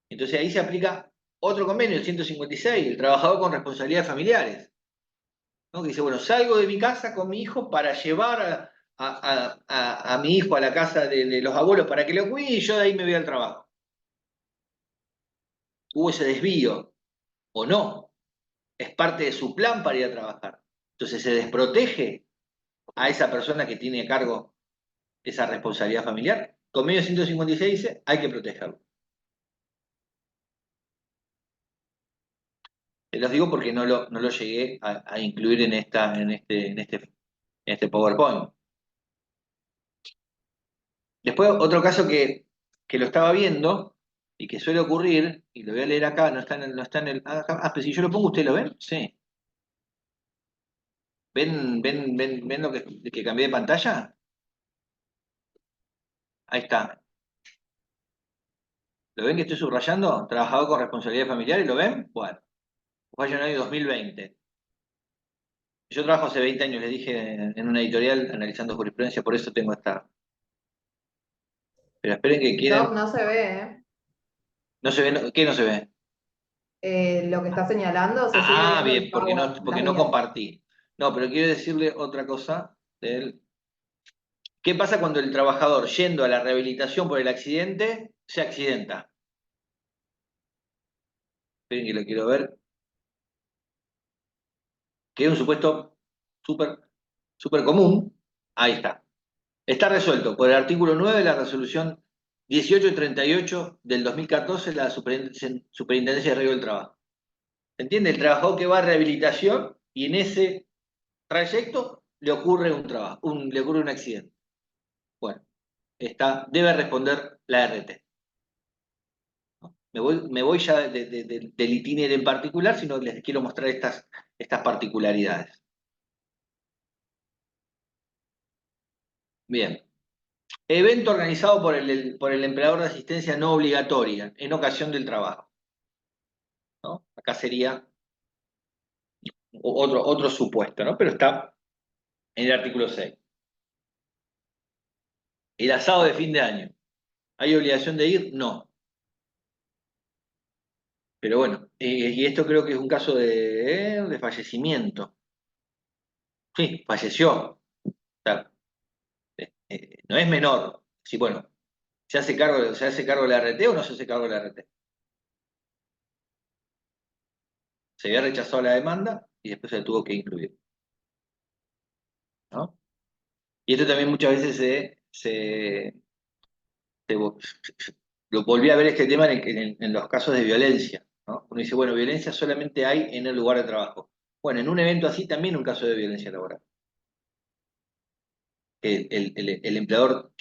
Entonces ahí se aplica otro convenio, el 156, el trabajador con responsabilidades familiares, ¿no? Que dice, bueno, salgo de mi casa con mi hijo para llevar a mi hijo a la casa de los abuelos para que lo cuide y yo de ahí me voy al trabajo. Hubo ese desvío, o no, es parte de su plan para ir a trabajar. Entonces se desprotege a esa persona que tiene a cargo esa responsabilidad familiar. Convenio 156 dice, hay que protegerlo. Te los digo porque no lo llegué a incluir en este PowerPoint. Después, otro caso que lo estaba viendo, y que suele ocurrir, y lo voy a leer acá, no está en el, pero si yo lo pongo, ¿ustedes lo ven? Sí. ¿Ven lo que cambié de pantalla? Ahí está. ¿Lo ven que estoy subrayando? Trabajador con responsabilidad familiar, ¿y lo ven? Bueno, fue en el año 2020. Yo trabajo hace 20 años, les dije en una editorial analizando jurisprudencia, por eso tengo esta. Pero esperen que quieren. No, no se ve, ¿eh? ¿No se ve? ¿Qué no se ve? Lo que está señalando, se sigue Ah, viendo el bien, pago, porque las no líneas. compartí. No, pero quiero decirle otra cosa. ¿Qué pasa cuando el trabajador, yendo a la rehabilitación por el accidente, se accidenta? Esperen que lo quiero ver. Que es un supuesto súper súper común. Ahí está. Está resuelto por el artículo 9 de la resolución 1838 del 2014 la Superintendencia de Riesgo del Trabajo. ¿Se entiende? El trabajador que va a rehabilitación y en ese trayecto le ocurre le ocurre un accidente. Bueno, debe responder la RT. ¿No? Me voy ya del itinerario en particular, sino les quiero mostrar estas particularidades. Bien. Evento organizado por el empleador de asistencia no obligatoria en ocasión del trabajo. ¿No? Acá sería otro supuesto, ¿no? Pero está en el artículo 6. El asado de fin de año. ¿Hay obligación de ir? No. Pero bueno, y esto creo que es un caso de fallecimiento. Sí, falleció. O sea, no es menor. Sí, bueno, ¿se hace cargo de la RT o no se hace cargo de la RT? Se había rechazado la demanda y después se tuvo que incluir. ¿No? Y esto también muchas veces se- lo volví a ver este tema en los casos de violencia. ¿No? Uno dice, bueno, violencia solamente hay en el lugar de trabajo. Bueno, en un evento así también un caso de violencia laboral. El empleador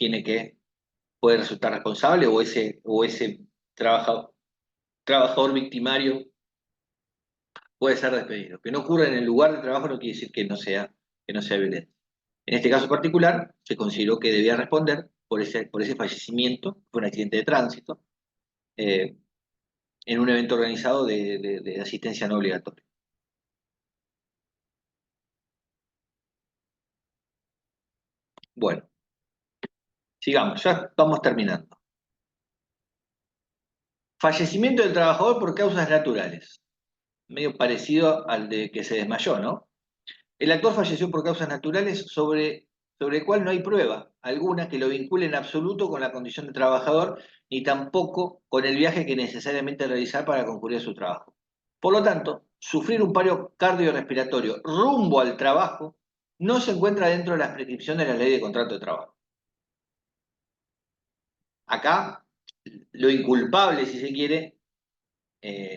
puede resultar responsable o ese trabajador victimario puede ser despedido. Que no ocurra en el lugar de trabajo no quiere decir que no sea violencia. En este caso particular, se consideró que debía responder por ese fallecimiento, fue un accidente de tránsito, eh, en un evento organizado de asistencia no obligatoria. Bueno, sigamos, ya vamos terminando. Fallecimiento del trabajador por causas naturales, medio parecido al de que se desmayó, ¿no? El actor falleció por causas naturales sobre el cual no hay prueba alguna que lo vincule en absoluto con la condición de trabajador, ni tampoco con el viaje que necesariamente realizar para concurrir a su trabajo. Por lo tanto, sufrir un paro cardiorrespiratorio rumbo al trabajo no se encuentra dentro de las prescripciones de la ley de contrato de trabajo. Acá, lo inculpable, si se quiere,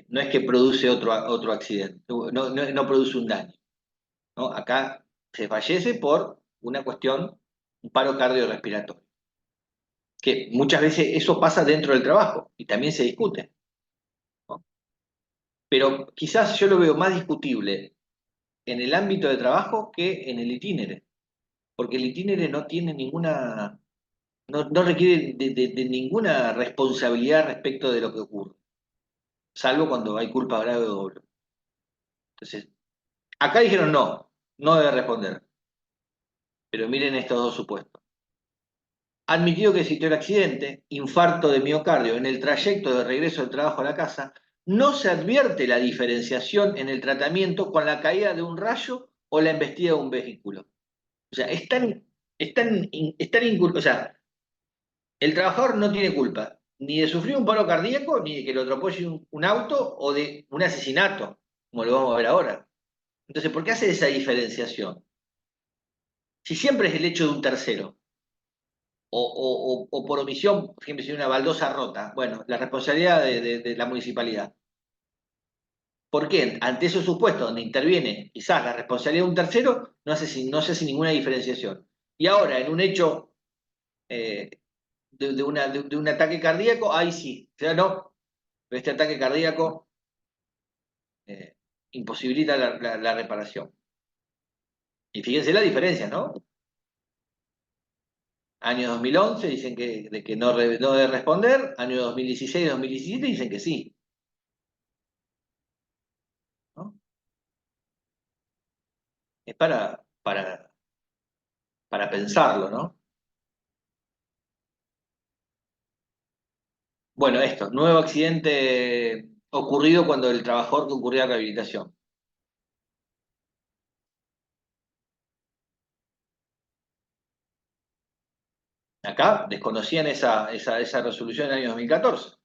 no es que produce otro accidente, no produce un daño. ¿No? Acá se fallece por una cuestión, un paro cardiorrespiratorio, que muchas veces eso pasa dentro del trabajo y también se discute. ¿No? Pero quizás yo lo veo más discutible en el ámbito de trabajo que en el itinere, porque el itinere no tiene no requiere de ninguna responsabilidad respecto de lo que ocurre, salvo cuando hay culpa grave o doble. Entonces, acá dijeron no debe responder, pero miren estos dos supuestos. Admitió que existió el accidente, infarto de miocardio, en el trayecto de regreso del trabajo a la casa, no se advierte la diferenciación en el tratamiento con la caída de un rayo o la embestida de un vehículo. O sea, o sea, el trabajador no tiene culpa ni de sufrir un paro cardíaco, ni de que lo atropelle un auto o de un asesinato, como lo vamos a ver ahora. Entonces, ¿por qué hace esa diferenciación? Si siempre es el hecho de un tercero. O por omisión, por ejemplo, si hay una baldosa rota, bueno, la responsabilidad de la municipalidad. ¿Por qué? Ante esos supuestos donde interviene quizás la responsabilidad de un tercero, no se hace ninguna diferenciación. Y ahora, en un hecho de un ataque cardíaco, ahí sí. O sea, no, pero este ataque cardíaco imposibilita la reparación. Y fíjense la diferencia, ¿no? Año 2011 dicen que no debe responder, año 2016, 2017 dicen que sí, ¿no? Es para pensarlo, ¿no? Bueno, esto, nuevo accidente ocurrido cuando el trabajador concurría a rehabilitación. Acá desconocían esa resolución en el año 2014.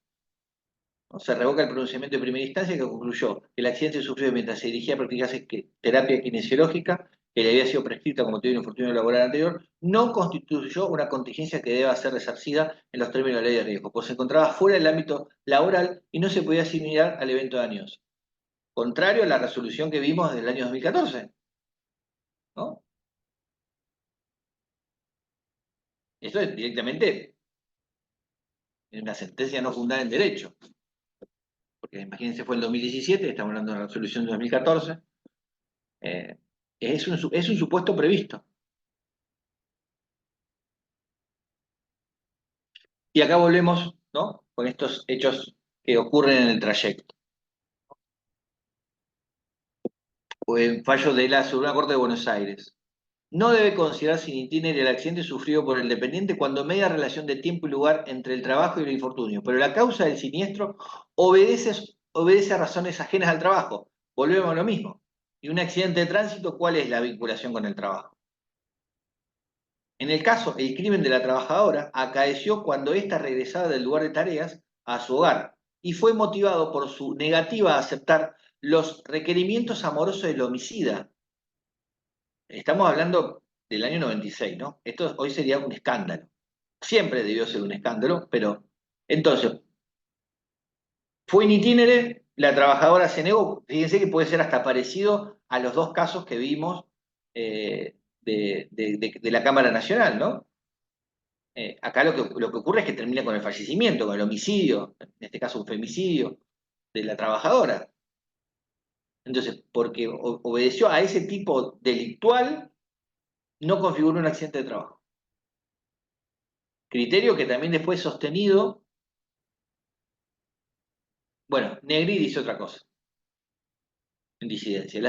¿No? Se revoca el pronunciamiento de primera instancia que concluyó que el accidente sufrido mientras se dirigía a practicarse terapia kinesiológica, que le había sido prescrita como motivo de un infortunio laboral anterior, no constituyó una contingencia que deba ser resarcida en los términos de la ley de riesgo, pues se encontraba fuera del ámbito laboral y no se podía asimilar al evento dañoso. Contrario a la resolución que vimos del año 2014, ¿no? Esto es directamente una sentencia no fundada en derecho. Porque imagínense, fue el 2017, estamos hablando de la resolución de 2014, es un supuesto previsto. Y acá volvemos, ¿no?, con estos hechos que ocurren en el trayecto. Fallo de la Suprema Corte de Buenos Aires. No debe considerarse in itinere el accidente sufrido por el dependiente cuando media relación de tiempo y lugar entre el trabajo y el infortunio, pero la causa del siniestro obedece a razones ajenas al trabajo. Volvemos a lo mismo. Y un accidente de tránsito, ¿cuál es la vinculación con el trabajo? En el caso, el crimen de la trabajadora acaeció cuando ésta regresaba del lugar de tareas a su hogar y fue motivado por su negativa a aceptar los requerimientos amorosos del homicida. Estamos hablando del año 96, ¿no? Esto hoy sería un escándalo. Siempre debió ser un escándalo, pero entonces, fue in itinere, la trabajadora se negó. Fíjense que puede ser hasta parecido a los dos casos que vimos de la Cámara Nacional, ¿no? Acá lo que ocurre es que termina con el fallecimiento, con el homicidio, en este caso un femicidio, de la trabajadora. Entonces, porque obedeció a ese tipo delictual, no configuró un accidente de trabajo. Criterio que también después sostenido. Bueno, Negri dice otra cosa, en disidencia. El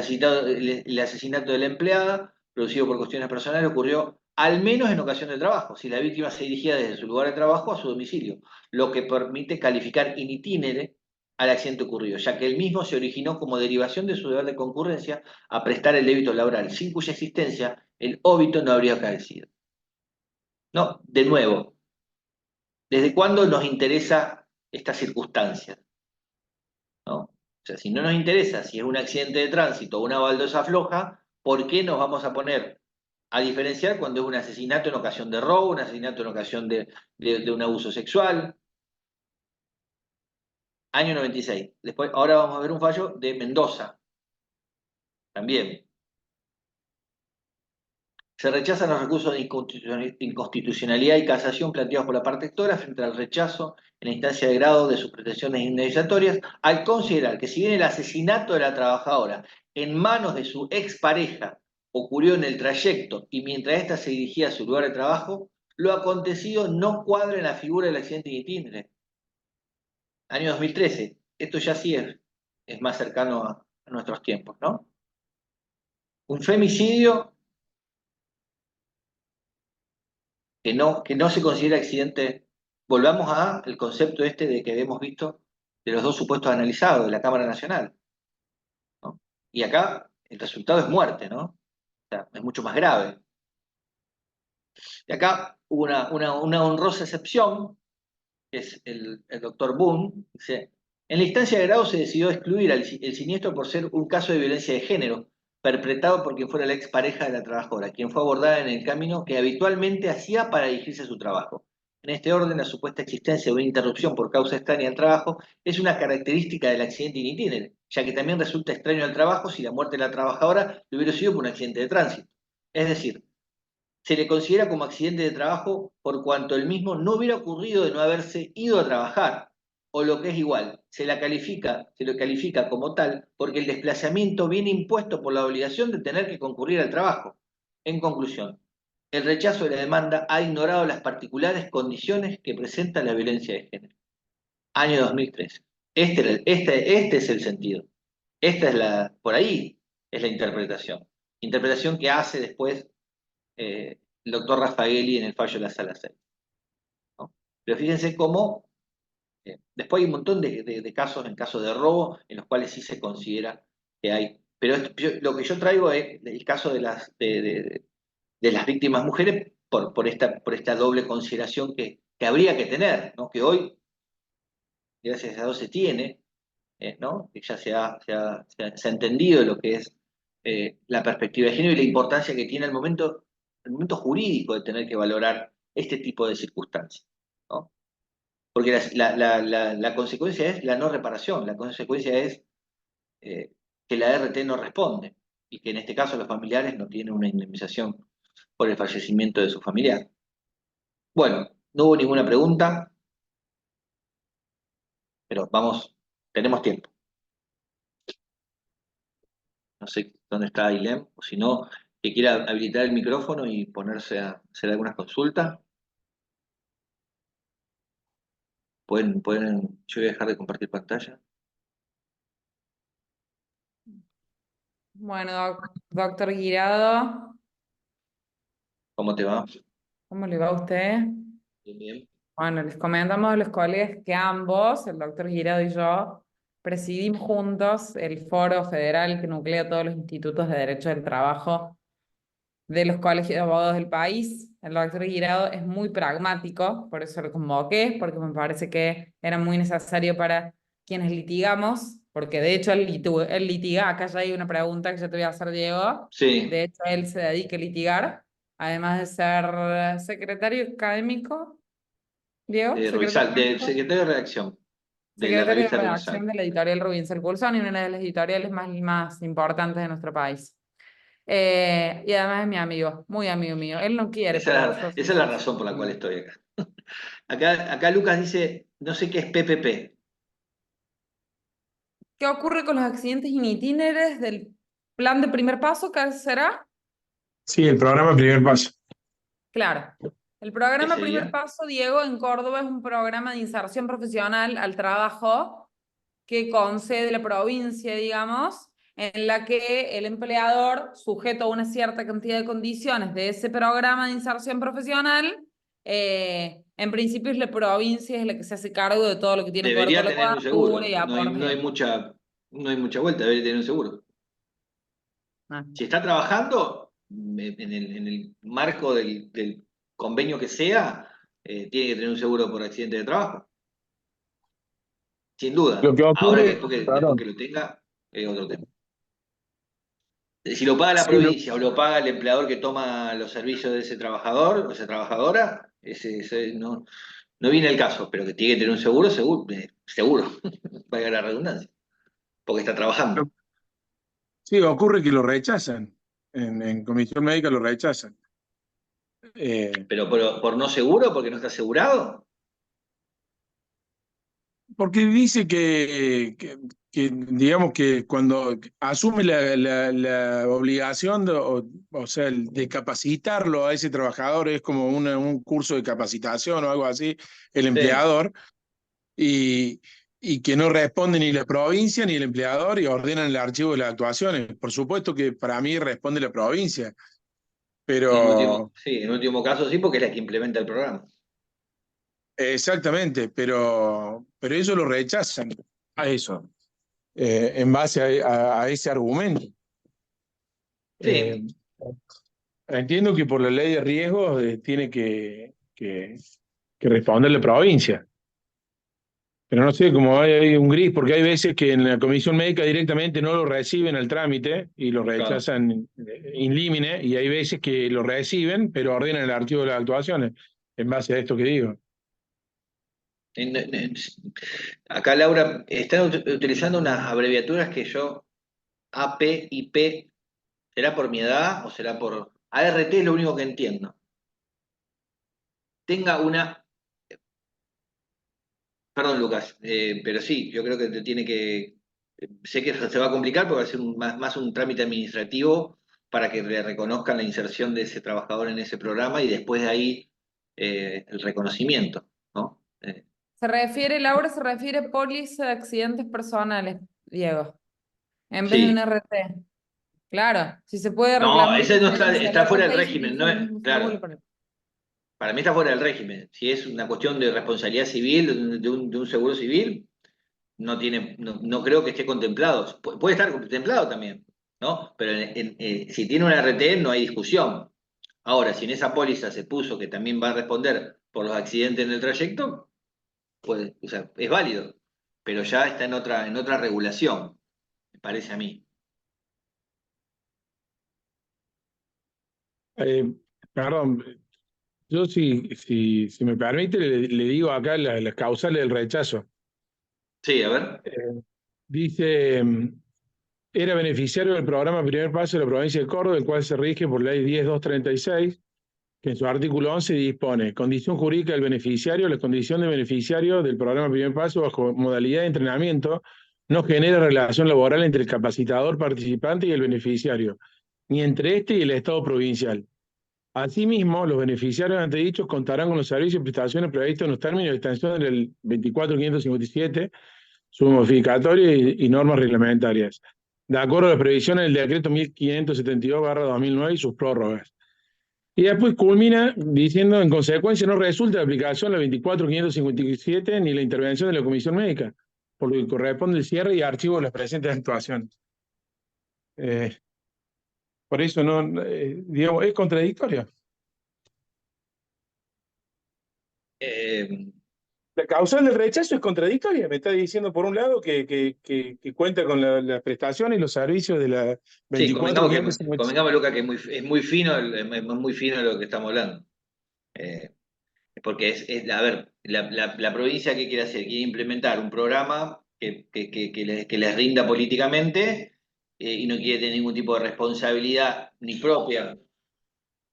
asesinato de la empleada, producido por cuestiones personales, ocurrió al menos en ocasión de trabajo, si la víctima se dirigía desde su lugar de trabajo a su domicilio, lo que permite calificar in itinere al accidente ocurrido, ya que el mismo se originó como derivación de su deber de concurrencia a prestar el débito laboral, sin cuya existencia el óbito no habría acaecido. No, de nuevo, ¿desde cuándo nos interesa esta circunstancia? ¿No? O sea, si no nos interesa si es un accidente de tránsito o una baldosa floja, ¿por qué nos vamos a poner a diferenciar cuando es un asesinato en ocasión de robo, un asesinato en ocasión de un abuso sexual? Año 96. Después, ahora vamos a ver un fallo de Mendoza, también. Se rechazan los recursos de inconstitucionalidad y casación planteados por la parte actora frente al rechazo en la instancia de grado de sus pretensiones indemnizatorias, al considerar que si bien el asesinato de la trabajadora en manos de su expareja ocurrió en el trayecto y mientras ésta se dirigía a su lugar de trabajo, lo acontecido no cuadra en la figura del accidente in itinere. Año 2013. Esto ya sí es más cercano a nuestros tiempos, ¿no? Un femicidio que no se considera accidente. Volvamos al concepto este de que hemos visto de los dos supuestos analizados de la Cámara Nacional, ¿no? Y acá el resultado es muerte, ¿no? O sea, es mucho más grave. Y acá hubo una honrosa excepción, que es el doctor Boone, dice, en la instancia de grado se decidió excluir el siniestro por ser un caso de violencia de género, perpetrado por quien fuera la expareja de la trabajadora, quien fue abordada en el camino que habitualmente hacía para dirigirse a su trabajo. En este orden, la supuesta existencia de una interrupción por causa extraña al trabajo es una característica del accidente in itinere, ya que también resulta extraño al trabajo si la muerte de la trabajadora hubiera sido por un accidente de tránsito. Es decir, se le considera como accidente de trabajo por cuanto el mismo no hubiera ocurrido de no haberse ido a trabajar, o lo que es igual. Se lo califica como tal porque el desplazamiento viene impuesto por la obligación de tener que concurrir al trabajo. En conclusión, el rechazo de la demanda ha ignorado las particulares condiciones que presenta la violencia de género. Año 2013. Este es el sentido. Por ahí es la interpretación. Interpretación que hace después el doctor Raffaelli en el fallo de la Sala 6. ¿No? Pero fíjense cómo después hay un montón de casos, en casos de robo, en los cuales sí se considera que hay. Pero lo que yo traigo es el caso de las víctimas mujeres por esta doble consideración que habría que tener, ¿no? Que hoy, gracias a Dios, se tiene, ¿no? Que ya se ha entendido lo que es la perspectiva de género y la importancia que tiene el momento jurídico de tener que valorar este tipo de circunstancias, ¿no? Porque la consecuencia es la no reparación, la consecuencia es que la RT no responde y que en este caso los familiares no tienen una indemnización por el fallecimiento de su familiar. Bueno, no hubo ninguna pregunta, pero vamos, tenemos tiempo. No sé dónde está Ailem, o si no, que quiera habilitar el micrófono y ponerse a hacer algunas consultas. Yo voy a dejar de compartir pantalla. Bueno, doctor Guirado, ¿Cómo te va? ¿cómo le va a usted? Bien, bien. Bueno, les comentamos a los colegas que ambos, el doctor Guirado y yo, presidimos juntos el foro federal que nuclea todos los institutos de derecho del trabajo de los colegios de abogados del país. El doctor Guirado es muy pragmático, por eso lo convoqué, porque me parece que era muy necesario para quienes litigamos, porque de hecho él litiga, acá ya hay una pregunta que yo te voy a hacer, Diego. Sí, De hecho, él se dedica a litigar, además de ser secretario académico, Diego, secretario académico, secretario de redacción de la secretario de revista redacción Rubinsal. de la editorial Rubinson Coulson y una de las editoriales más importantes de nuestro país. Y además es mi amigo, muy amigo mío. Él no quiere, pero yo Esa soy es la su razón por la cual amigo. estoy acá. Acá Lucas dice, no sé qué es PPP. ¿Qué ocurre con los accidentes in itinere del plan de primer paso? ¿Qué será? Sí, el programa Primer Paso. Claro. El ¿Qué programa Primer sería? Paso, Diego, en Córdoba es un programa de inserción profesional al trabajo que concede la provincia, digamos, en la que el empleador, sujeto a una cierta cantidad de condiciones de ese programa de inserción profesional, en principio es la provincia es la que se hace cargo de todo lo que tiene que ver con Debería la tener un cobertura seguro. y aportes y demás. No hay mucha vuelta, debería tener un seguro. Ah. Si está trabajando, en el marco del convenio que sea, tiene que tener un seguro por accidente de trabajo. Sin duda. Lo que Ahora que ocurre, después perdón, que lo tenga, es otro tema. Si lo paga la sí, provincia o lo paga el empleador que toma los servicios de ese trabajador o esa trabajadora, ese no viene el caso, pero que tiene que tener un seguro, seguro, valga la redundancia, porque está trabajando. lo- sí, ocurre que lo rechazan. En comisión médica lo rechazan. Eh, Pero por no seguro, porque no está asegurado. Porque dice digamos que cuando asume la obligación o sea, de capacitarlo a ese trabajador, es como un curso de capacitación o algo así, el Sí. empleador, y, y que no responde ni la provincia ni el empleador y ordenan el archivo de las actuaciones. Por supuesto que para mí responde la provincia, pero En último caso sí, porque es la que implementa el programa. exactamente, pero ellos lo rechazan a eso. En base a ese argumento. Eh, Sí, Entiendo que por la ley de riesgos tiene que responder la provincia, pero no sé, como hay un gris, porque hay veces que en la comisión médica directamente no lo reciben al trámite y lo claro. rechazan in limine, y hay veces que lo reciben, pero ordenan el archivo de las actuaciones en base a esto que digo. Acá Laura, están utilizando unas abreviaturas que AP y P, ¿será por mi edad o será por... ART es lo único que entiendo. Tenga una Perdón, Lucas, pero sí, yo creo que te tiene que. Sé que se va a complicar porque va a ser más un trámite administrativo para que le reconozcan la inserción de ese trabajador en ese programa y después de ahí el reconocimiento, ¿no? Laura se refiere póliza de accidentes personales, Diego, en vez de un Sí, RT. Claro, si se puede no, reclamar ese no diferencia del está fuera RT del y se régimen, utiliza no el es, mismo formulario claro, para. para mí está fuera del régimen. Si es una cuestión de responsabilidad civil, de un seguro civil, no creo que esté contemplado. Puede estar contemplado también, ¿no? Pero si tiene una RT no hay discusión. Ahora, si en esa póliza se puso que también va a responder por los accidentes en el trayecto, pues, o sea, es válido, pero ya está en otra regulación, me parece a mí. Eh, Perdón, yo si me permite, le digo acá las causales del rechazo. Sí, a ver. Dice, era beneficiario del programa Primer Paso de la provincia de Córdoba, el cual se rige por ley 10236, que en su artículo 11 dispone: condición jurídica del beneficiario. La condición de beneficiario del programa Primer Paso bajo modalidad de entrenamiento no genera relación laboral entre el capacitador participante y el beneficiario, ni entre este y el Estado provincial. Asimismo, los beneficiarios antedichos contarán con los servicios y prestaciones previstos en los términos de extensión del 24.557, su modificatoria y normas reglamentarias, de acuerdo a las previsiones del decreto 1572/2009 y sus prórrogas. Y después culmina diciendo: en consecuencia, no resulta de aplicación la 24.557 ni la intervención de la Comisión Médica, por lo que corresponde el cierre y archivo de las presentes actuaciones. Por eso, digamos, es contradictorio. Eh, La causal del rechazo es contradictoria. Me está diciendo, por un lado, que cuenta con las prestaciones y los servicios de la sí, convengamos, 24.557. Luca, que es muy fino, es muy fino lo que estamos hablando. Eh, Porque a ver, la provincia ¿qué quiere hacer? Quiere implementar un programa que les rinda políticamente y no quiere tener ningún tipo de responsabilidad ni propia,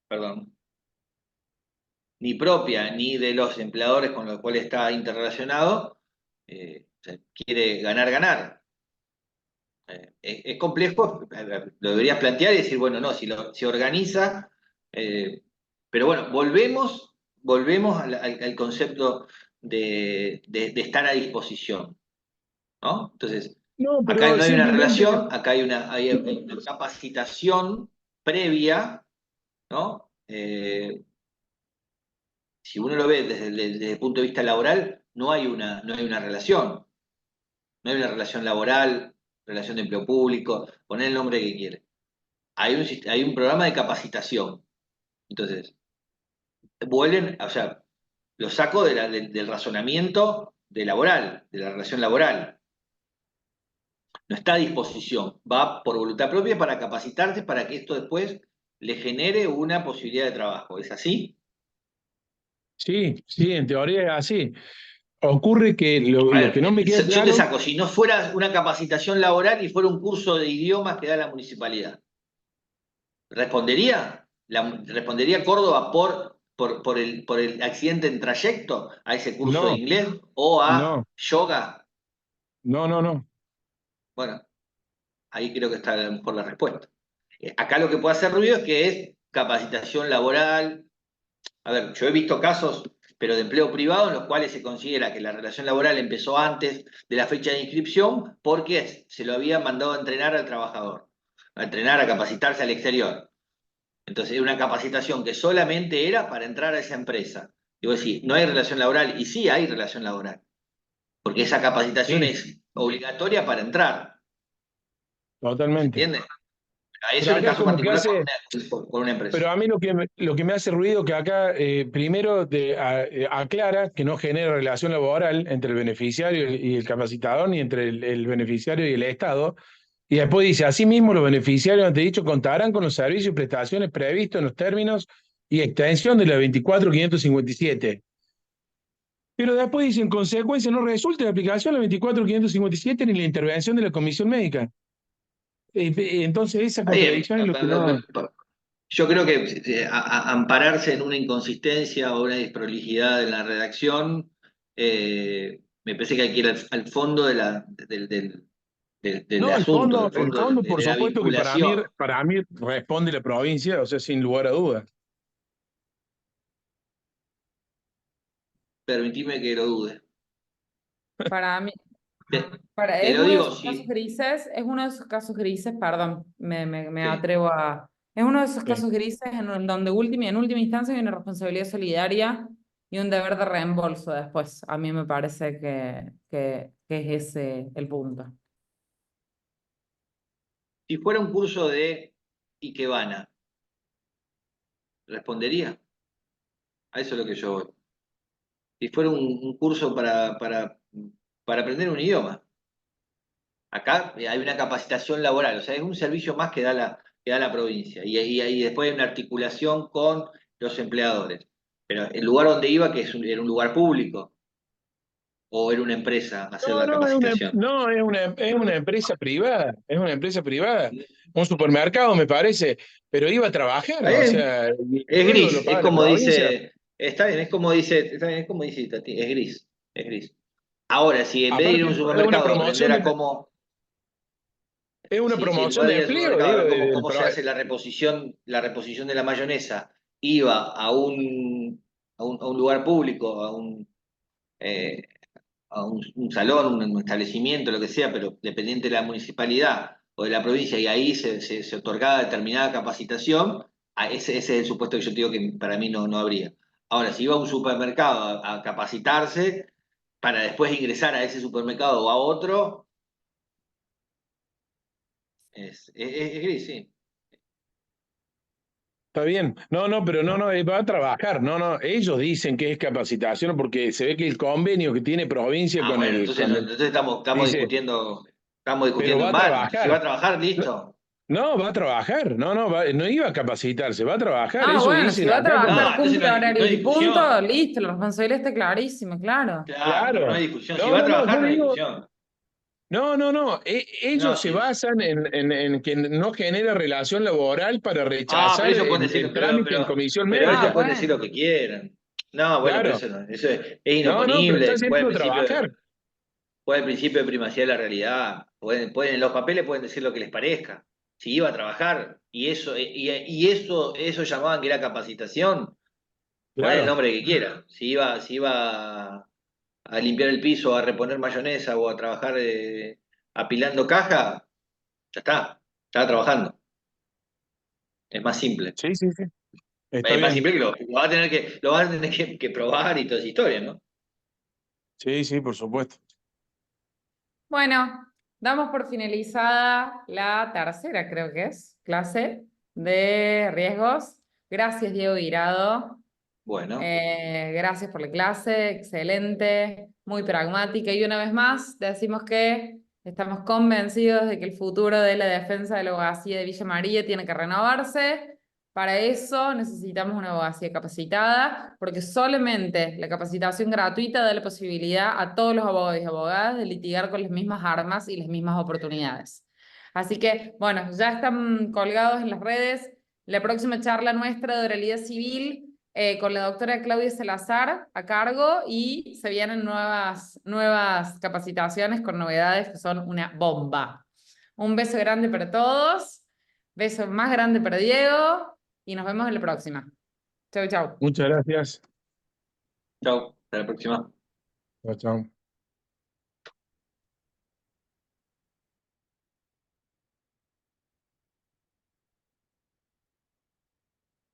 perdón, ni propia, ni de los empleadores con los cuales está interrelacionado. O sea, quiere ganar, ganar. Es complejo, lo deberías plantear y decir, bueno, no, si organiza, pero bueno, volvemos al concepto de estar a disposición, ¿no? Entonces, No, acá pero no hay una simplemente, relación, acá hay una capacitación previa, ¿no? Si uno lo ve desde el punto de vista laboral, no hay una relación. No hay una relación laboral, relación de empleo público, poner el nombre que quiere. Hay un programa de capacitación. Entonces, vuelven, o sea, lo saco del razonamiento de la relación laboral. No está a disposición, va por voluntad propia para capacitarse para que esto después le genere una posibilidad de trabajo. ¿Es así? sí, en teoría es así. Ocurre que A lo que ver, no me queda yo te claro, saco, si no fuera una capacitación laboral y fuera un curso de idiomas que da la municipalidad, ¿respondería? ¿Respondería Córdoba por el accidente en trayecto a ese curso de no, inglés o a no, yoga? no. Bueno, ahí creo que está a lo mejor la respuesta. Acá lo que puede hacer ruido es que es capacitación laboral. A ver, yo he visto casos, pero de empleo privado, en los cuales se considera que la relación laboral empezó antes de la fecha de inscripción porque se lo había mandado a entrenar al trabajador, a entrenar, a capacitarse al exterior. Entonces, es una capacitación que solamente era para entrar a esa empresa. Y vos decís, no hay relación laboral, y sí hay relación laboral, porque esa capacitación Sí, es obligatoria para entrar, ¿se totalmente. entiende? Eso Pero en el acá caso como que particular hace, con una empresa. pero a mí lo que me hace ruido que acá primero aclara que no genera relación laboral entre el beneficiario y el capacitador, ni entre el beneficiario y el Estado. Y después dice: asimismo, los beneficiarios antedichos contarán con los servicios y prestaciones previstos en los términos y extensión de la 24.557. Pero después dice: en consecuencia, no resulta de aplicación la 24.557 ni la intervención de la Comisión Médica. Entonces, esa Está bien. contradicción es lo que no. Yo creo que ampararse en una inconsistencia o una desprolijidad en la redacción Me parece que hay que ir al fondo del No, asunto, del el fondo fondo, de por la supuesto que vinculación. para mí responde la provincia, o sea, sin lugar a dudas. Permitime que lo dude. Para mí, Te, te es lo uno de digo, esos casos sí. grises, es uno de esos casos grises, perdón, me Sí. atrevo a... Es uno de esos Sí. casos grises donde en última instancia hay una responsabilidad solidaria y un deber de reembolso después. A mí me parece que es ese el punto. Si fuera un curso de Ikebana, ¿respondería? A eso es lo que yo voy. Si fuera un curso para aprender un idioma. Acá hay una capacitación laboral, o sea, es un servicio más que da la provincia. Y después hay una articulación con los empleadores. Pero el lugar donde iba, era un lugar público, o era una empresa hacer No, la no, capacitación. es una empresa privada, es una empresa privada, un supermercado me parece, pero iba a trabajar, Está o bien, sea, el es sueldo lo gris, es paga la como provincia. dice, está bien, es como dice Tati, es gris, es gris. Ahora, si en vez de ir Aparte, a un es una supermercado a aprender promoción a cómo, es una si en promoción lugar de de ir al empleo, supermercado a digo, ver cómo se hace la reposición de la mayonesa, iba a un lugar público, eh, un salón, un establecimiento, lo que sea, pero dependiente de la municipalidad o de la provincia, y ahí se otorgaba determinada capacitación, ese es el supuesto que yo te digo que para mí no habría. Ahora, si iba a un supermercado a capacitarse para después ingresar a ese supermercado o a otro, es gris, sí. está bien. No, no, pero no, va a trabajar, no, no, ellos dicen que es capacitación porque se ve que el convenio que tiene provincia Ah, bueno, entonces, con el entonces estamos dice, pero discutiendo va en a vano. Si va trabajar. a trabajar, No, listo. no, va a trabajar, no iba a capacitarse, va a trabajar, Ah, eso bueno, si dicen va a acá No, trabajar, como, entonces cumple no horario hay y punto, discusión. listo, la responsabilidad está clarísima, claro. Claro, no claro. hay discusión. Si No, va a no, no, trabajar, yo no hay digo, discusión. no, No, ellos se sí. basan en que no genera relación laboral para Ah, pero rechazar ellos pueden decir, el trámite en comisión ellos Ah, médica. pueden decir lo bueno. que quieran. No, bueno, pero Claro. eso es No, pero está inoponible. yendo a trabajar. Puede el principio de primacía de la realidad. En los papeles pueden decir lo que les parezca. Si iba a trabajar y eso llamaban que era capacitación, poner el Claro. nombre que quiera. Si iba a limpiar el piso, a reponer mayonesa o a trabajar apilando caja, ya está, estaba trabajando. Es más simple. Sí, sí, sí. Está Es más bien. simple que lo vas a tener que probar y toda esa historia, ¿no? Sí, sí, por supuesto. Bueno, damos por finalizada la tercera, creo que es, clase de riesgos. Gracias, Diego Guirado. Bueno, Gracias por la clase, excelente, muy pragmática. Y una vez más, decimos que estamos convencidos de que el futuro de la defensa de la abogacía de Villa María tiene que renovarse. Para eso necesitamos una abogacía capacitada, porque solamente la capacitación gratuita da la posibilidad a todos los abogados y abogadas de litigar con las mismas armas y las mismas oportunidades. Así que, bueno, ya están colgados en las redes la próxima charla nuestra de oralidad civil con la doctora Claudia Salazar a cargo y se vienen nuevas capacitaciones con novedades que son una bomba. Un beso grande para todos, beso más grande para Diego y nos vemos en la próxima. Chau, chau. Muchas gracias. chao, hasta la próxima. Chao, chao.